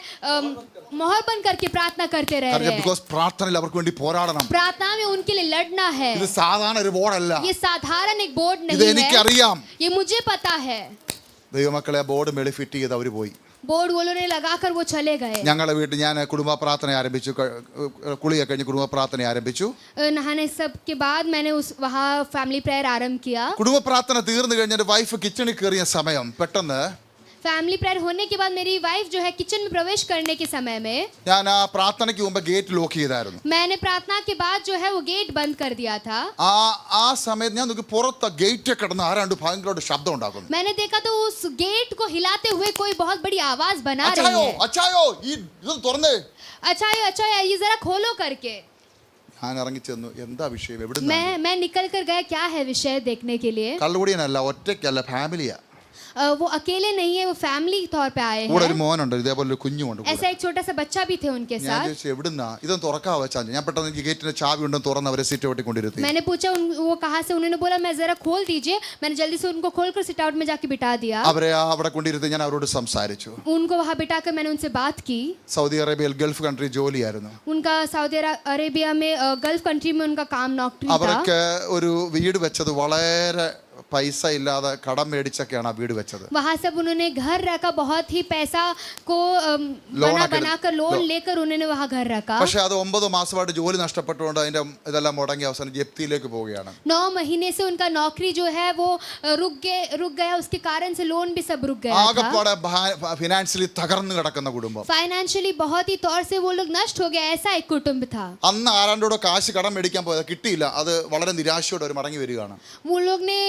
Speaker 1: मोहर बन करके प्रार्थना करते रह रहे हैं।
Speaker 2: ബിക്കോസ് പ്രാർത്ഥനയിൽ അവർക്ക് വേണ്ടി പോരാടണം.
Speaker 1: प्रार्थना में उनके लिए लड़ना है।
Speaker 2: ഇത് സാധാരണ ഒരു ബോർഡല്ല.
Speaker 1: ये साधारण एक बोर्ड
Speaker 2: ഇത്
Speaker 1: नहीं है,
Speaker 2: എനിക്കറിയാം.
Speaker 1: ये मुझे पता है।
Speaker 2: ദൈവമക്കളെ ബോർഡ് മേളിൽ ഫിറ്റ് ചെയ്ത് അവർ പോയി.
Speaker 1: बोर्ड वो लोगों ने लगाकर वो चले गए।
Speaker 2: ഞങ്ങളുടെ വീട്ടിൽ ഞാൻ കുടുംബ പ്രാർത്ഥന ആരംഭിച്ചു. കുളിയൊക്കെ കഴിഞ്ഞ് കുടുംബ പ്രാർത്ഥന ആരംഭിച്ചു.
Speaker 1: नहाने सब के बाद मैंने वहाँ फैमिली प्रेयर आरंभ किया।
Speaker 2: കുടുംബ പ്രാർത്ഥന തീർന്നു കഴിഞ്ഞ എൻ്റെ വൈഫ് കിച്ചണിൽ കയറിയ സമയം പെട്ടെന്ന്
Speaker 1: फैमिली प्रेयर होने के बाद मेरी वाइफ जो है किचन में प्रवेश करने के समय में
Speaker 2: ഞാൻ ആ പ്രാർത്ഥനയ്ക്ക് മുമ്പ് ഗേറ്റ് ലോക്ക് ചെയ്തായിരുന്നു.
Speaker 1: मैंने प्रार्थना के बाद जो है वो गेट बंद कर दिया था।
Speaker 2: ആ സമയത്ത് ഞാൻ നോക്കി പുറത്ത് ഗേറ്റ് കിടന്ന് ആരാണ്ട് ഭയങ്കരമായിട്ട് ശബ്ദം ഉണ്ടാക്കുന്നു.
Speaker 1: मैंने देखा तो उस गेट को हिलाते हुए कोई बहुत बड़ी आवाज बना रही
Speaker 2: അച്ചായോ
Speaker 1: है।
Speaker 2: അച്ചായോ ഇത് തുറന്നേ.
Speaker 1: अच्छा ये जरा खोलो करके।
Speaker 2: ഞാൻ ഇറങ്ങി ചെന്നു. എന്താ വിഷയം? എവിടുന്ന്?
Speaker 1: मैं निकल कर गया क्या है विषय देखने के लिए।
Speaker 2: കള്ളുകുടിയനല്ല, ഒറ്റയ്ക്കല്ല, ഫാമിലിയാ.
Speaker 1: वो अकेले नहीं है, वो फैमिली तौर पे आए
Speaker 2: കൂടെ ഒരു
Speaker 1: हैं।
Speaker 2: മോനുണ്ട്, ഇതേപോലെ ഒരു കുഞ്ഞുമുണ്ട്.
Speaker 1: ऐसा एक छोटा सा बच्चा भी थे उनके
Speaker 2: ഞാൻ
Speaker 1: साथ।
Speaker 2: ചോദിച്ചു എവിടുന്നാ ഇതൊന്ന് തുറക്കാവോ വെച്ചാൽ. ഞാൻ പെട്ടെന്ന് എനിക്ക് ഗേറ്റിന്റെ ചാവി ഉണ്ടെന്ന് തുറന്ന് അവരെ സീറ്റ് ഒട്ടി കൊണ്ടിരുത്തി.
Speaker 1: मैंने पूछा वो कहाँ से, उन्होंने बोला मैं जरा खोल दीजिए। मैंने जल्दी से उनको खोलकर सिट आउट में जाके बिठा दिया।
Speaker 2: അവരെ അവിടെ കൊണ്ടിരുത്തി ഞാൻ അവരോട് സംസാരിച്ചു.
Speaker 1: उनको वहाँ बिठाकर मैंने उनसे बात की।
Speaker 2: സൗദി അറേബ്യയിൽ ഗൾഫ് കൺട്രി ജോലിയായിരുന്നു.
Speaker 1: उनका सऊदी अरेबिया में गल्फ कंट्री में उनका काम नौकरी था।
Speaker 2: അവർക്ക് ഒരു വീട് വെച്ചത് വളരെ പൈസ ഇല്ലാതെ കടം മേടിച്ചൊക്കെയാണ് ആ വീട് വെച്ചത്.
Speaker 1: वहाँ सब उन्होंने घर रखा, बहुत ही पैसा को बनाकर लोन लेकर उन्होंने वहाँ घर रखा।
Speaker 2: പക്ഷെ അത് 9 മാസമായിട്ട് ജോലി നഷ്ടപ്പെട്ടുകൊണ്ട് അതിന്റെ ഇതെല്ലാം മുടങ്ങി അവസാനം ജപ്തിയിലേക്ക് പോവുകയാണ്.
Speaker 1: 9 महीने से उनका नौकरी जो है वो रुक गया, उसके कारण से लोन भी सब रुक गया था।
Speaker 2: ആകപ്പാടെ ഫിനാൻഷ്യലി തകർന്നു കിടക്കുന്ന കുടുംബം.
Speaker 1: फाइनेंशियली बहुत ही तौर से वो लोग नष्ट हो गया, ऐसा एक कुटुंब था।
Speaker 2: അന്ന് ആരാണ്ടോടെ കാശ് കടം മേടിക്കാൻ പോയത് കിട്ടിയില്ല. അത് വളരെ നിരാശയോടെ അവർ മടങ്ങി വരികയാണ്.
Speaker 1: वो लोग ने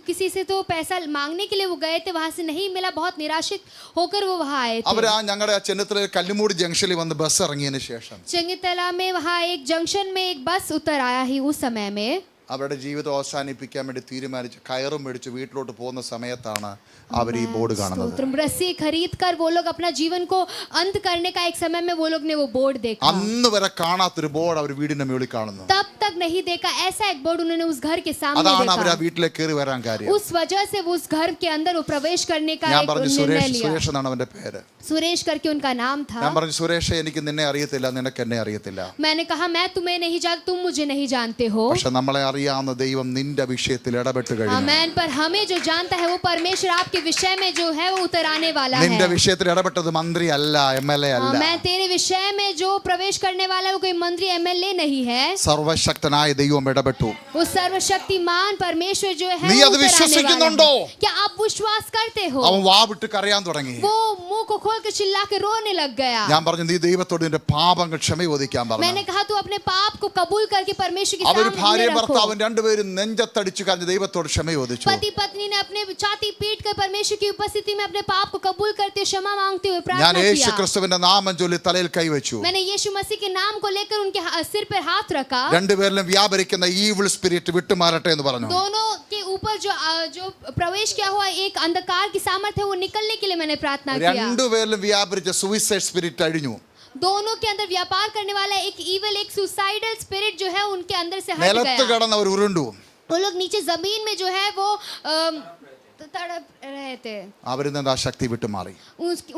Speaker 1: किसी से तो पैसा मांगने के लिए वो गए थे, वहां से नहीं मिला, बहुत निराशित होकर वो वहां आए थे।
Speaker 2: അവർ ഞങ്ങളുടെ ചെന്നിത്തല കല്ലുമൂടി ജംഗ്ഷനിൽ വന്ന് ബസ് ഇറങ്ങിയതിന് ശേഷം
Speaker 1: चंगीतला में वहां एक जंक्शन में एक बस उतर आया ही उस समय में
Speaker 2: അവരുടെ ജീവിതം അവസാനിപ്പിക്കാൻ വേണ്ടി തീരുമാനിച്ച് കയറും മേടിച്ച് വീട്ടിലോട്ട് പോകുന്ന സമയത്താണ് അവർ ഈ ബോർഡ് കാണുന്നത്.
Speaker 1: रस्सी खरीद कर वो लोग अपना जीवन को अंत करने का एक समय में वो लोग ने वो बोर्ड देखा।
Speaker 2: അന്ന് വരെ കാണാത്തൊരു ബോർഡ് അവർ വീടിന്റെ മുകളിൽ കാണുന്നു.
Speaker 1: तब तक नहीं देखा ऐसा एक बोर्ड उन्होंने उस घर के सामने
Speaker 2: അതാണ് അവർ ആ
Speaker 1: देखा।
Speaker 2: വീട്ടിലേക്ക് കയറി വരാൻ കാര്യം.
Speaker 1: उस वजह से वो उस घर के अंदर वो प्रवेश करने का
Speaker 2: ഞാൻ
Speaker 1: एक
Speaker 2: പറഞ്ഞു
Speaker 1: निर्णय लिया।
Speaker 2: സുരേഷ് എന്നാണ് അവന്റെ പേര്.
Speaker 1: सुरेश करके उनका नाम था।
Speaker 2: ഞാൻ പറഞ്ഞു സുരേഷ് എനിക്ക് നിന്നെ അറിയത്തില്ല, നിനക്ക് എന്നെ അറിയത്തില്ല.
Speaker 1: मैंने कहा मैं तुम्हें नहीं जानता, तुम मुझे नहीं जानते हो।
Speaker 2: പക്ഷെ നമ്മളെ അറിയാവുന്ന ദൈവം നിന്റെ വിഷയത്തിൽ ഇടപെട്ട് കഴിഞ്ഞു.
Speaker 1: आमेन। पर हमें जो जानता है वो परमेश्वर आपके विषय में जो है वो उतर आने वाला
Speaker 2: നിന്റെ
Speaker 1: है।
Speaker 2: വിഷയത്തിൽ ഇടപെട്ടത് മന്ത്രി അല്ല, MLA അല്ല.
Speaker 1: मैं तेरे विषय में जो प्रवेश करने वाला है वो कोई मंत्री MLA नहीं है।
Speaker 2: സർവശക്തനായ ദൈവം ഇടപെട്ടു.
Speaker 1: वो सर्वशक्तिमान परमेश्वर जो है
Speaker 2: നീ
Speaker 1: वो
Speaker 2: അത്
Speaker 1: उतर आने
Speaker 2: വിശ്വസിക്കുന്നുണ്ടോ?
Speaker 1: वाला है। क्या आप विश्वास करते हो?
Speaker 2: അവൻ വാ വിട്ട് കരയാൻ തുടങ്ങി.
Speaker 1: वो मुंह को खोल के चिल्ला के रोने लग गया।
Speaker 2: ഞാൻ പറഞ്ഞു നീ ദൈവത്തോട് നിന്റെ പാപങ്ങൾ ക്ഷമ ചോദിക്കാൻ പറഞ്ഞു.
Speaker 1: मैंने कहा तू अपने पाप को कबूल करके परमेश्वर के
Speaker 2: അവർ
Speaker 1: सामने
Speaker 2: ഭാര്യ
Speaker 1: रखो।
Speaker 2: ഭർത്താവും രണ്ടുപേരും നെഞ്ചത്തടിച്ചു കരഞ്ഞ് ദൈവത്തോട് ക്ഷമ ചോദിച്ചു.
Speaker 1: पति पत्नी ने अपने छाती पीट कर परमेश्वर की उपस्थिति में अपने पाप को कबूल करते हुए क्षमा मांगते हुए
Speaker 2: ഞാൻ
Speaker 1: प्रार्थना
Speaker 2: യേശു
Speaker 1: किया।
Speaker 2: ക്രിസ്തുവിന്റെ നാമം ചൊല്ലി തലയിൽ കൈവച്ചു.
Speaker 1: मैंने यीशु मसीह के नाम को लेकर उनके सिर पर हाथ रखा।
Speaker 2: രണ്ടുപേരിലും വ്യാപരിക്കുന്ന ഈവിൾ സ്പിരിറ്റ് വിട്ടുമാറട്ടെ എന്ന് പറഞ്ഞു.
Speaker 1: दोनों के ऊपर जो प्रवेश किया हुआ एक अंधकार की सामर्थ्य है वो निकलने के लिए मैंने प्रार्थना किया।
Speaker 2: രണ്ടുപേരിലും വ്യാപരിച്ച സൂയിസൈഡ് സ്പിരിറ്റ് അഴിഞ്ഞു.
Speaker 1: दोनों के अंदर व्यापार करने वाला एक ईवल, एक सुसाइडल स्पिरिट जो है उनके अंदर से हट
Speaker 2: നിലത്ത്
Speaker 1: गया।
Speaker 2: കിടന്ന് അവർ ഉരുണ്ടു.
Speaker 1: वो लोग नीचे जमीन में जो है वो तड़प रहे थे।
Speaker 2: അവരിൽ നിന്ന് ആ ശക്തി വിട്ടുമാറി.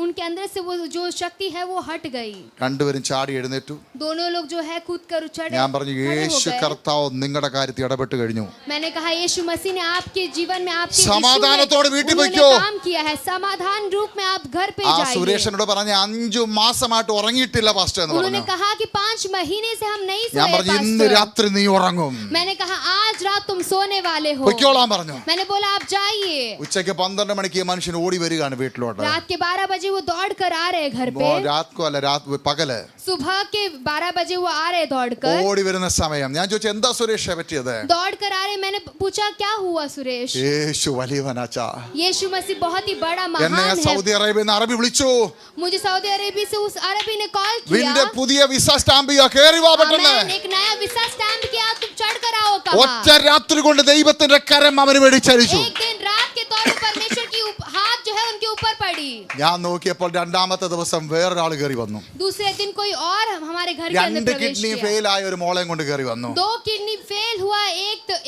Speaker 1: उनके अंदर से वो जो शक्ति है वो हट गई।
Speaker 2: രണ്ടുപേരും ചാടി എഴുന്നേറ്റു.
Speaker 1: दोनों लोग जो है कूद कर चढ़े
Speaker 2: ഞാൻ പറഞ്ഞു
Speaker 1: खड़े हो
Speaker 2: യേശു
Speaker 1: गए।
Speaker 2: കർത്താവ് നിങ്ങളുടെ കാര്യത്തിൽ ഇടപെട്ട് കഴിഞ്ഞു.
Speaker 1: मैंने कहा यीशु मसीह ने आपके जीवन में आपके
Speaker 2: സമാധാനത്തോടെ വീട്ടിൽ
Speaker 1: उन्होंने
Speaker 2: പോയിക്കോ.
Speaker 1: काम किया है। समाधान रूप में आप घर पे
Speaker 2: ആ
Speaker 1: जाइए।
Speaker 2: സുരേഷനോട് പറഞ്ഞ 5 മാസമായിട്ട് ഉറങ്ങിയിട്ടില്ല പാസ്റ്റർ എന്ന്
Speaker 1: उन्होंने
Speaker 2: പറഞ്ഞു.
Speaker 1: कहा कि 5 महीने से हम नहीं
Speaker 2: ഞാൻ
Speaker 1: सोए
Speaker 2: പറഞ്ഞു ഇന്ന്
Speaker 1: पास्टर।
Speaker 2: രാത്രി നീ ഉറങ്ങും.
Speaker 1: मैंने कहा आज रात तुम सोने वाले हो।
Speaker 2: പൊയ്ക്കോളാൻ പറഞ്ഞു.
Speaker 1: मैंने बोला आप जाइए।
Speaker 2: ഉച്ചയ്ക്ക് 12 മണിക്ക് ഈ മനുഷ്യൻ ഓടി വരികയാണ് വീട്ടിലോട്ട്.
Speaker 1: रात के 12 बजे वो दौड़ कर आ रहे घर पे।
Speaker 2: രാത്കോ അല്ല പകല്
Speaker 1: सुबह के 12 बजे वो आ रहे दौड़ कर।
Speaker 2: ഓടി വരുന്ന സമയം ഞാൻ ചോദിച്ചു എന്താ സുരേഷ് പറ്റിയത്?
Speaker 1: दौड़ कर आ रहे, मैंने पूछा क्या हुआ सुरेश?
Speaker 2: യേശു വലിയവനാച്ചാ.
Speaker 1: यीशु मसीह बहुत ही बड़ा
Speaker 2: എന്നെ
Speaker 1: महान है।
Speaker 2: സൗദി അറേബ്യയിൽ നിന്ന് അറബി വിളിച്ചു.
Speaker 1: मुझे सऊदी अरेबिया से उस अरबी ने कॉल
Speaker 2: നിന്റെ
Speaker 1: किया।
Speaker 2: പുതിയ വിസ സ്റ്റാമ്പ് കേറി വാ പെട്ടെന്ന്.
Speaker 1: आमेन। एक नया वीसा स्टैम्प किया, तुम चढ़ कर आओ।
Speaker 2: ഒറ്റ
Speaker 1: कहा
Speaker 2: രാത്രി കൊണ്ട് ദൈവത്തിന്റെ കരം അവന് വെടിച്ചരിച്ചു.
Speaker 1: एक दिन रात के तौर पर परमेश्वर की हाथ जो है उनके ऊपर पड़ी।
Speaker 2: ഞാൻ നോക്കിയപ്പോൾ രണ്ടാമത്തെ ദിവസം വേറൊരാൾ കയറി വന്നു.
Speaker 1: दूसरे दिन कोई और हमारे घर के अंदर
Speaker 2: 2
Speaker 1: प्रवेश
Speaker 2: കിഡ്നി
Speaker 1: किया।
Speaker 2: ഫെയിൽ ആയ ഒരു മോളെയും കൊണ്ട് കയറി വന്നു.
Speaker 1: 2 किडनी फेल हुआ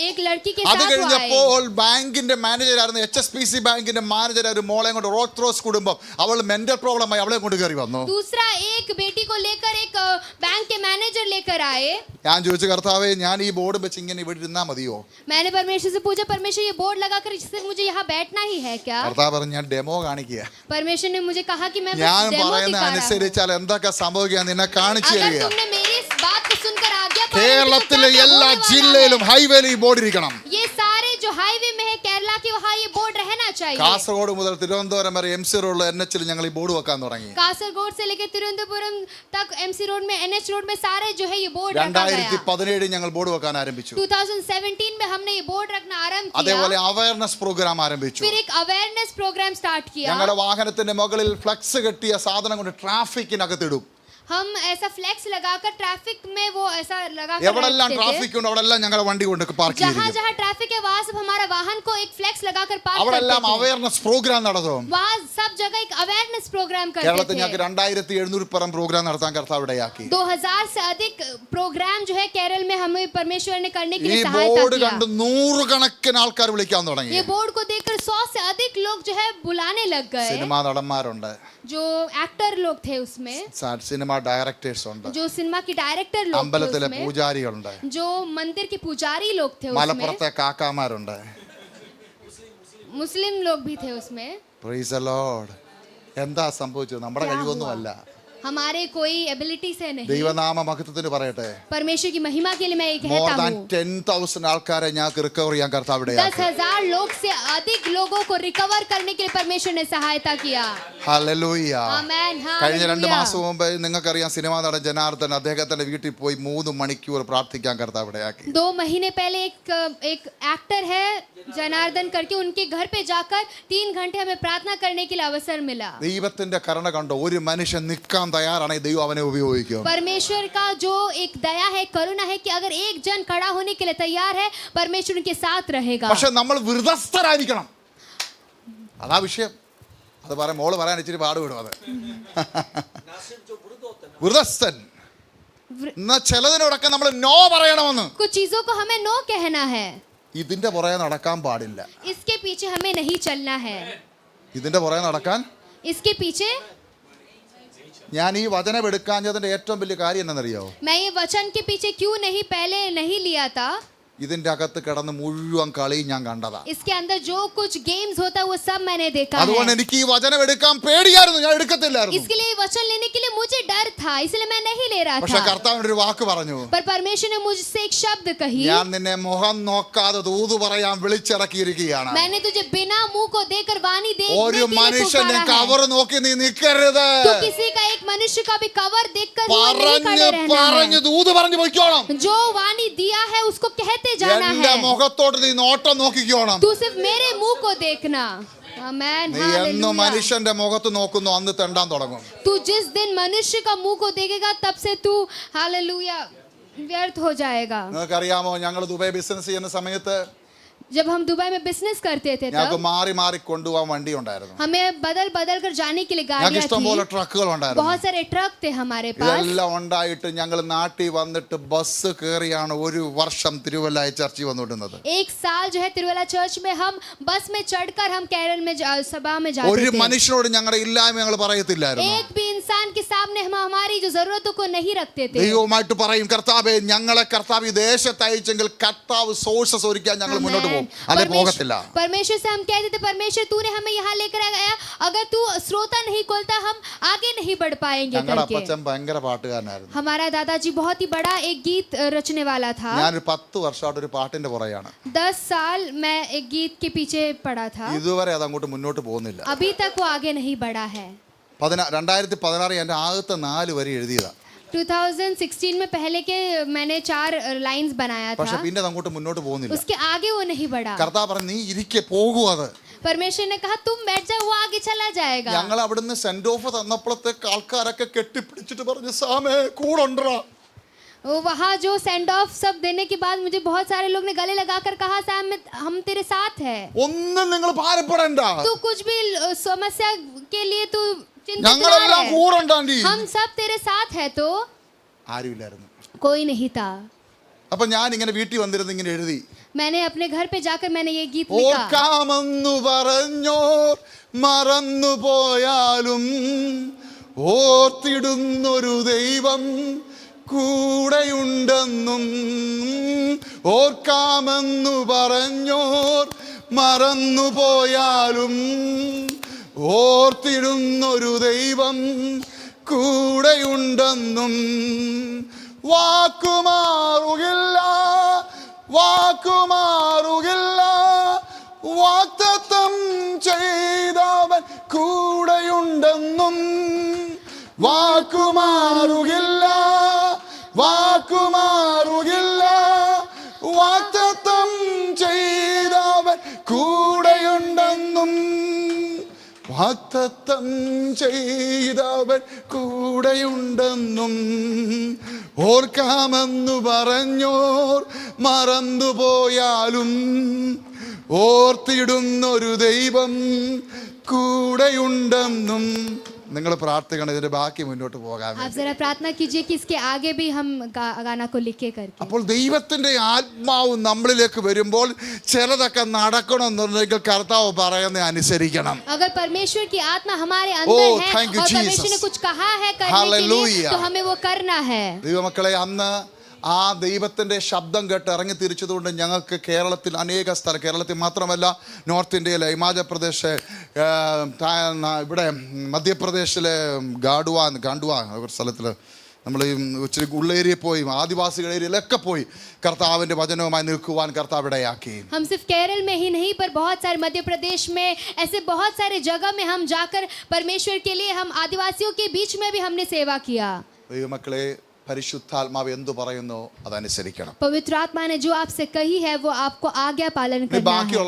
Speaker 1: एक लड़की के
Speaker 2: അത്
Speaker 1: साथ वो आए।
Speaker 2: കഴിഞ്ഞപ്പോൾ ബാങ്കിന്റെ മാനേജറായിരുന്നു, HSBC ബാങ്കിന്റെ മാനേജർ ഒരു മോളെ കൊണ്ട് റോത്രോസ് കുടുംബം, അവൾ മെന്റൽ പ്രോബ്ലം ആയി അവളെ കൊണ്ട് കയറി വന്നു.
Speaker 1: दूसरा एक बेटी को लेकर एक बैंक के मैनेजर लेकर आए.
Speaker 2: ഞാൻ ചോദിച്ചു, കർത്താവേ ഞാൻ ഈ ബോർഡ് വെച്ച് ഇങ്ങനെ ഇവിടെ ഇരുന്നാ മതിയോ?
Speaker 1: मैंने परमेश्वर से पूछा, परमेश्वर ये बोर्ड लगाकर सिर्फ मुझे यहाँ बैठना ही है क्या?
Speaker 2: കർത്താവ് പറഞ്ഞു, ഞാൻ ഡെമോ കാണിക്കുക.
Speaker 1: परमेश्वर ने मुझे कहा कि मैं
Speaker 2: ഞാൻ
Speaker 1: डेमो
Speaker 2: പറയുന്ന
Speaker 1: दिखा रहा हूँ.
Speaker 2: അനുസരിച്ചാൽ എന്തൊക്കെ സംഭവിക്കുക നിന്നെ കാണിച്ചു
Speaker 1: अगर
Speaker 2: തരിക.
Speaker 1: तुमने मेरी इस बात को सुनकर आज्ञा पालन
Speaker 2: കേരളത്തിലെ
Speaker 1: तो क्या
Speaker 2: എല്ലാ
Speaker 1: होने वाला
Speaker 2: ജില്ലയിലും
Speaker 1: है?
Speaker 2: ഹൈവേയിൽ ഈ ബോർഡ് ഇരിക്കണം.
Speaker 1: ये सारे जो हाईवे में है केरला के, वहाँ ये बोर्ड रहना चाहिए.
Speaker 2: കാസർഗോഡ് മുതൽ തിരുവനന്തപുരം വരെ MC റോഡിൽ NH ൽ ഞങ്ങൾ ഈ ബോർഡ് വെക്കാൻ തുടങ്ങി.
Speaker 1: कासरगोड से लेकर तिरुवनंतपुरम तक MC रोड में, NH रोड में सारे जो है ये बोर्ड रखा गया.
Speaker 2: 2017 ഞങ്ങൾ ബോർഡ് വെക്കാൻ ആരംഭിച്ചു.
Speaker 1: 2017 में हमने ये बोर्ड रखना आरंभ
Speaker 2: അതേപോലെ
Speaker 1: किया.
Speaker 2: അവയർനെസ് പ്രോഗ്രാം ആരംഭിച്ചു.
Speaker 1: फिर एक अवेयरनेस प्रोग्राम स्टार्ट किया.
Speaker 2: ഞങ്ങളുടെ വാഹനത്തിന്റെ മുകളിൽ ഫ്ലക്സ് കെട്ടിയ സാധനം കൊണ്ട് ട്രാഫിക്കിനകത്തിടും.
Speaker 1: हम ऐसा फ्लेक्स लगाकर ट्रैफिक में वो ऐसा लगाकर
Speaker 2: എവിടെല്ലാം
Speaker 1: रखते थे.
Speaker 2: ട്രാഫിക് ഉണ്ട് അവിടെല്ലാം ഞങ്ങളുടെ വണ്ടി കൊണ്ട് പാർക്ക്
Speaker 1: जहाँ
Speaker 2: ചെയ്തിരിക്കും.
Speaker 1: जहाँ ट्रैफिक है वहाँ सब हमारा वाहन को एक फ्लेक्स लगाकर पार्क
Speaker 2: അവിടെല്ലാം
Speaker 1: करते थे.
Speaker 2: അവയർനെസ് പ്രോഗ്രാം നടത്തും.
Speaker 1: वहाँ सब जगह एक अवेयरनेस प्रोग्राम करते
Speaker 2: കേരളത്തിൽ ഞങ്ങൾക്ക്
Speaker 1: थे.
Speaker 2: 2700 പരം പ്രോഗ്രാം നടത്താൻ കർത്താവ് ഇടയാക്കി.
Speaker 1: 2000 से अधिक प्रोग्राम जो है केरल में हमें परमेश्वर ने करने के
Speaker 2: ഈ
Speaker 1: लिए सहायता
Speaker 2: ബോർഡ്
Speaker 1: किया.
Speaker 2: കണ്ട് നൂറുകണക്കിന് ആൾക്കാർ വിളിക്കാൻ തുടങ്ങി.
Speaker 1: ये बोर्ड को देखकर 100 से अधिक लोग जो है बुलाने लग गए.
Speaker 2: സിനിമാ നടന്മാരുണ്ട്,
Speaker 1: जो एक्टर लोग थे उसमें,
Speaker 2: സിനിമാ ഡയറക്ടേഴ്സ് ഉണ്ട്,
Speaker 1: जो सिनेमा की डायरेक्टर लोग थे
Speaker 2: അമ്പലത്തിലെ
Speaker 1: उसमें,
Speaker 2: പൂജാരികളുണ്ട്,
Speaker 1: जो मंदिर के पुजारी लोग थे उसमें,
Speaker 2: മലപ്പുറത്തെ കാക്കാമാരുണ്ട്.
Speaker 1: मुस्लिम लोग भी थे उसमें.
Speaker 2: Praise the Lord. എന്താ സംഭവിച്ചത്? നമ്മുടെ
Speaker 1: क्या
Speaker 2: കഴിവൊന്നുമല്ല,
Speaker 1: हमारे कोई एबिलिटी से नहीं.
Speaker 2: ദൈവനാമ മഹത്വത്തിന് പറയട്ടെ.
Speaker 1: परमेश्वर की महिमा के लिए मैं ये
Speaker 2: മോർ
Speaker 1: कहता
Speaker 2: ദാൻ
Speaker 1: हूँ,
Speaker 2: 10,000 ആൾക്കാരെ ഞങ്ങൾക്ക് റിക്കവർ ചെയ്യാൻ കർത്താവ് ഇടയാക്കി.
Speaker 1: 10,000 लोग से अधिक लोगों को रिकवर करने के लिए परमेश्वर ने सहायता किया.
Speaker 2: ഹല്ലേലൂയ.
Speaker 1: आमेन.
Speaker 2: കഴിഞ്ഞ 2
Speaker 1: हालेलुया.
Speaker 2: മാസം മുമ്പ് നിങ്ങൾക്കറിയാം, സിനിമാ നടൻ ജനാർദ്ദൻ അദ്ദേഹത്തിന്റെ വീട്ടിൽ പോയി 3 മണിക്കൂർ പ്രാർത്ഥിക്കാൻ കർത്താവ് ഇടയാക്കി.
Speaker 1: 2 महीने पहले एक एक्टर है जनार्दन करके, उनके घर पे जाकर 3 घंटे हमें प्रार्थना करने के लिए अवसर मिला.
Speaker 2: ദൈവത്തിന്റെ കരുണ കണ്ടോ? ഒരു മനുഷ്യൻ നിൽക്കാൻ തയ്യാറാണെങ്കിൽ ദൈവം അവനെ ഉപയോഗിക്കും.
Speaker 1: परमेश्वर का जो एक दया है, करुणा है कि अगर एक जन खड़ा होने के लिए तैयार है, परमेश्वर उनके साथ रहेगा.
Speaker 2: പക്ഷെ നമ്മൾ വൃതസ്ഥരായിരിക്കണം, അതാ വിഷയം. അത് പറയാൻ മോള് പറയാൻ ഇച്ചിരി പാടുപെടും. അത് വൃതസ്ഥൻ എന്നാ ചിലതിനോടൊക്കെ നമ്മൾ നോ പറയണമെന്ന്.
Speaker 1: कुछ चीजों को हमें नो कहना है.
Speaker 2: ഇതിന്റെ പുറകെ നടക്കാൻ പാടില്ല.
Speaker 1: इसके पीछे हमें नहीं चलना है.
Speaker 2: ഇതിന്റെ പുറകെ നടക്കാൻ
Speaker 1: इसके पीछे
Speaker 2: ഞാൻ ഈ വചനം എടുക്കാഞ്ഞതിന്റെ ഏറ്റവും വലിയ കാര്യം എന്നറിയോ?
Speaker 1: मैं ये वचन के पीछे क्यों नहीं पहले नहीं लिया था.
Speaker 2: ഇതിന്റെ അകത്ത് കിടന്ന് മുഴുവൻ കളിയും ഞാൻ കണ്ടതാ.
Speaker 1: इसके अंदर जो कुछ गेम्स होता है वो सब मैंने देखा
Speaker 2: അതുകൊണ്ട്
Speaker 1: है.
Speaker 2: എനിക്ക് ഈ വചനം എടുക്കാൻ പേടിയായിരുന്നു, ഞാൻ എടുക്കത്തില്ലായിരുന്നു.
Speaker 1: इसके लिए वचन लेने के लिए मुझे डर था, इसलिए मैं नहीं ले रहा
Speaker 2: പക്ഷെ
Speaker 1: था.
Speaker 2: കർത്താവിന്റെ ഒരു വാക്ക് പറഞ്ഞു,
Speaker 1: पर परमेश्वर ने मुझसे एक शब्द कही,
Speaker 2: ഞാൻ നിന്നെ മുഖം നോക്കാതെ ദൂത് പറയാൻ വിളിച്ചിറക്കിയിരിക്കുകയാണ്.
Speaker 1: मैंने तुझे बिना मुंह को देकर वाणी
Speaker 2: ഒരു
Speaker 1: देखने के लिए
Speaker 2: മനുഷ്യന്റെ
Speaker 1: पुकारा
Speaker 2: കവർ
Speaker 1: है.
Speaker 2: നോക്കി നീ നിൽക്കരുത്.
Speaker 1: तो किसी का एक मनुष्य का भी कवर देखकर वो नहीं
Speaker 2: പറഞ്ഞു
Speaker 1: खड़े रहना
Speaker 2: പറഞ്ഞു
Speaker 1: है.
Speaker 2: ദൂത് പറഞ്ഞു പോയിക്കോണം.
Speaker 1: जो वाणी दिया है उसको कहते जाना
Speaker 2: എന്റെ
Speaker 1: है.
Speaker 2: മുഖത്തോട്ട് നീ നോട്ടം നോക്കിക്കോണം.
Speaker 1: तू सिर्फ मेरे मुंह को देखना. आमेन.
Speaker 2: നീ എന്ന്
Speaker 1: हालेलुया.
Speaker 2: മനുഷ്യന്റെ മുഖത്ത് നോക്കുന്നു അന്ന് തെണ്ടാൻ തുടങ്ങും.
Speaker 1: तू जिस दिन मनुष्य का मुंह को देखेगा तब से तू हालेलुया व्यर्थ हो जाएगा.
Speaker 2: നിങ്ങൾക്കറിയാമോ, ഞങ്ങൾ ദുബായ് ബിസിനസ് ചെയ്യുന്ന സമയത്ത്
Speaker 1: जब हम दुबई में बिजनेस करते थे
Speaker 2: ഞങ്ങൾക്ക്
Speaker 1: तब
Speaker 2: മാറി മാറി കൊണ്ടുപോകാൻ വണ്ടി ഉണ്ടായിരുന്നു.
Speaker 1: हमें बदल बदल कर जाने के लिए
Speaker 2: ഞങ്ങൾക്ക്
Speaker 1: गाड़ियां
Speaker 2: ഇഷ്ടംപോലെ
Speaker 1: थी.
Speaker 2: ട്രക്കുകൾ ഉണ്ടായിരുന്നു.
Speaker 1: बहुत सारे ट्रक थे हमारे पास.
Speaker 2: ഇതെല്ലാം ഉണ്ടായിട്ട് ഞങ്ങൾ നാട്ടിൽ വന്നിട്ട് ബസ് കയറിയാണ് 1 വർഷം തിരുവല്ലായ ചർച്ചിൽ വന്നുകൊണ്ടിരുന്നത്.
Speaker 1: एक साल जो है तिरुवल्ला चर्च में हम बस में चढ़कर हम केरल में सभा में जाते
Speaker 2: ഒരു
Speaker 1: थे.
Speaker 2: മനുഷ്യനോട് ഞങ്ങളുടെ ഇല്ലായ്മ ഞങ്ങൾ പറയത്തില്ലായിരുന്നു.
Speaker 1: एक भी इंसान के सामने हम हमारी जो जरूरतों को नहीं रखते थे.
Speaker 2: ദൈവവുമായിട്ട് പറയും, കർത്താവേ ഞങ്ങളെ കർത്താവ് ഈ ദേശത്ത് അയച്ചെങ്കിൽ കർത്താവ് സോഴ്സസ് ഒരുക്കാൻ ഞങ്ങൾ മുന്നോട്ട് പോകും, അല്ലെ പോകത്തില്ല.
Speaker 1: परमेश्वर से हम कहते थे, परमेश्वर तूने हमें यहाँ लेकर आया, अगर तू स्रोता नहीं खोलता हम आगे नहीं बढ़ पाएंगे
Speaker 2: ഞങ്ങളുടെ
Speaker 1: करके.
Speaker 2: അപ്പച്ചൻ ഭയങ്കര പാട്ടുകാരനായിരുന്നു.
Speaker 1: हमारा दादाजी बहुत ही बड़ा एक गीत रचने वाला था.
Speaker 2: ഞാനൊരു 10 വർഷമായിട്ട് ഒരു പാട്ടിന്റെ പുറകെയാണ്.
Speaker 1: 10 साल मैं एक गीत के पीछे पड़ा था.
Speaker 2: ഇതുവരെ അത് അങ്ങോട്ട് മുന്നോട്ട് പോകുന്നില്ല.
Speaker 1: अभी तक वो आगे नहीं बढ़ा है.
Speaker 2: 2016 എന്റെ ആദ്യത്തെ 4 വരി എഴുതിയതാ.
Speaker 1: 2016 में पहले के मैंने 4 लाइंस बनाया
Speaker 2: പക്ഷെ
Speaker 1: था.
Speaker 2: പിന്നെ അത് അങ്ങോട്ട് മുന്നോട്ട് പോകുന്നില്ല.
Speaker 1: उसके आगे वो नहीं बढ़ा.
Speaker 2: കർത്താവ് പറഞ്ഞു, നീ ഇരിക്കെ പോകൂ. അത്
Speaker 1: परमेश्वर ने कहा तुम बैठ जाओ, वो आगे चला जाएगा.
Speaker 2: ഞങ്ങൾ അവിടുന്ന് സെന്റ് ഓഫ് തന്നപ്പോഴത്തേക്ക് ആൾക്കാരൊക്കെ കെട്ടിപ്പിടിച്ചിട്ട് പറഞ്ഞു, സാമേ കൂടൊണ്ടറാ.
Speaker 1: वो वहाँ जो सेंड ऑफ सब देने के बाद मुझे बहुत सारे लोग ने गले लगाकर कहा, सैम हम तेरे साथ है.
Speaker 2: ഒന്നും നിങ്ങൾ ഭാരപ്പെടണ്ട,
Speaker 1: तू कुछ भी समस्या के लिए तू चिंतित
Speaker 2: ഞങ്ങളെല്ലാം
Speaker 1: ना रहे.
Speaker 2: കൂടൊണ്ടാണ്ടി.
Speaker 1: हम सब तेरे साथ है. तो
Speaker 2: ആരുമില്ലായിരുന്നു.
Speaker 1: कोई नहीं था.
Speaker 2: അപ്പൊ ഞാൻ ഇങ്ങനെ വീട്ടിൽ വന്നിരുന്ന് ഇങ്ങനെ എഴുതി,
Speaker 1: मैंने अपने घर पे जाकर मैंने ये गीत लिखा।
Speaker 2: ഓർക്കാമെന്നു പറഞ്ഞോർ മറന്നുപോയാലും ഓർത്തിടുന്നൊരു ദൈവം കൂടെയുണ്ടെന്നും. ഓർക്കാമെന്നു പറഞ്ഞോർ മറന്നുപോയാലും ഓർത്തിടുന്നൊരു ദൈവം കൂടെയുണ്ടെന്നും. വാക്കുമാറുകില്ല, വാക്കുമാറുകില്ല, വാഗ്ദത്തം ചെയ്തവൻ കൂടെയുണ്ടെന്നും. വാക്കുമാറുകില്ല, വാക്കുമാറുകില്ല, വാഗ്ദത്തം ചെയ്തവൻ കൂടെയുണ്ടെന്നും. വാഗ്ദത്തം ചെയ്തവൻ കൂടെയുണ്ടെന്നും. ഓർക്കാമെന്നു പറഞ്ഞോർ മറന്നുപോയാലും ഓർത്തിടുന്നൊരു ദൈവം കൂടെയുണ്ടെന്നും. നിങ്ങൾ പ്രാർത്ഥിക്കണം ഇതിന്റെ ബാക്കി മുന്നോട്ട് പോകാൻ.
Speaker 1: आप जरा प्रार्थना कीजिए कि इसके आगे भी हम गाना को लिखे करके.
Speaker 2: അപ്പോൾ ദൈവത്തിന്റെ ആത്മാവ് നമ്മളിലേക്ക് വരുമ്പോൾ ചിലതൊക്കെ നടക്കണമെന്നുണ്ടെങ്കിൽ കർത്താവ് പറയുന്നത് അനുസരിക്കണം.
Speaker 1: अगर परमेश्वर की आत्मा हमारे अंदर है
Speaker 2: thank you,
Speaker 1: और परमेश्वर ने
Speaker 2: Jesus.
Speaker 1: कुछ कहा है करने के लिए,
Speaker 2: Hallelujah.
Speaker 1: तो हमें वो करना है.
Speaker 2: ദൈവമക്കളെ, അന്ന് ആ ദൈവത്തിൻ്റെ ശബ്ദം കേട്ട് ഇറങ്ങി തിരിച്ചതുകൊണ്ട് ഞങ്ങൾക്ക് കേരളത്തിൽ അനേക സ്ഥലം, കേരളത്തിൽ മാത്രമല്ല നോർത്ത് ഇന്ത്യയിലെ ഹിമാചൽ പ്രദേശ്, ഇവിടെ മധ്യപ്രദേശിലെ ഗാണ്ടുവ ഒരു സ്ഥലത്തിൽ നമ്മൾ ഇച്ചിരി ഉള്ളേരിയ പോയി ആദിവാസികൾ ഏരിയയിലൊക്കെ പോയി കർത്താവിൻ്റെ വചനവുമായി നിൽക്കുവാൻ കർത്താവ് ഇടയാക്കി.
Speaker 1: हम सिर्फ केरल में ही नहीं पर बहुत सारे मध्य प्रदेश में ऐसे बहुत सारे जगह में हम जाकर परमेश्वर के लिए हम आदिवासियों के बीच में भी हमने सेवा किया.
Speaker 2: ദൈവമക്കളെ, പരിശുദ്ധാത്മാവ് എന്തു പറയുന്നു അതനുസരിക്കണം.
Speaker 1: पवित्र आत्मा ने जो आपसे कही है वो आपको आज्ञा पालन करना है.
Speaker 2: ബാക്കിയുള്ള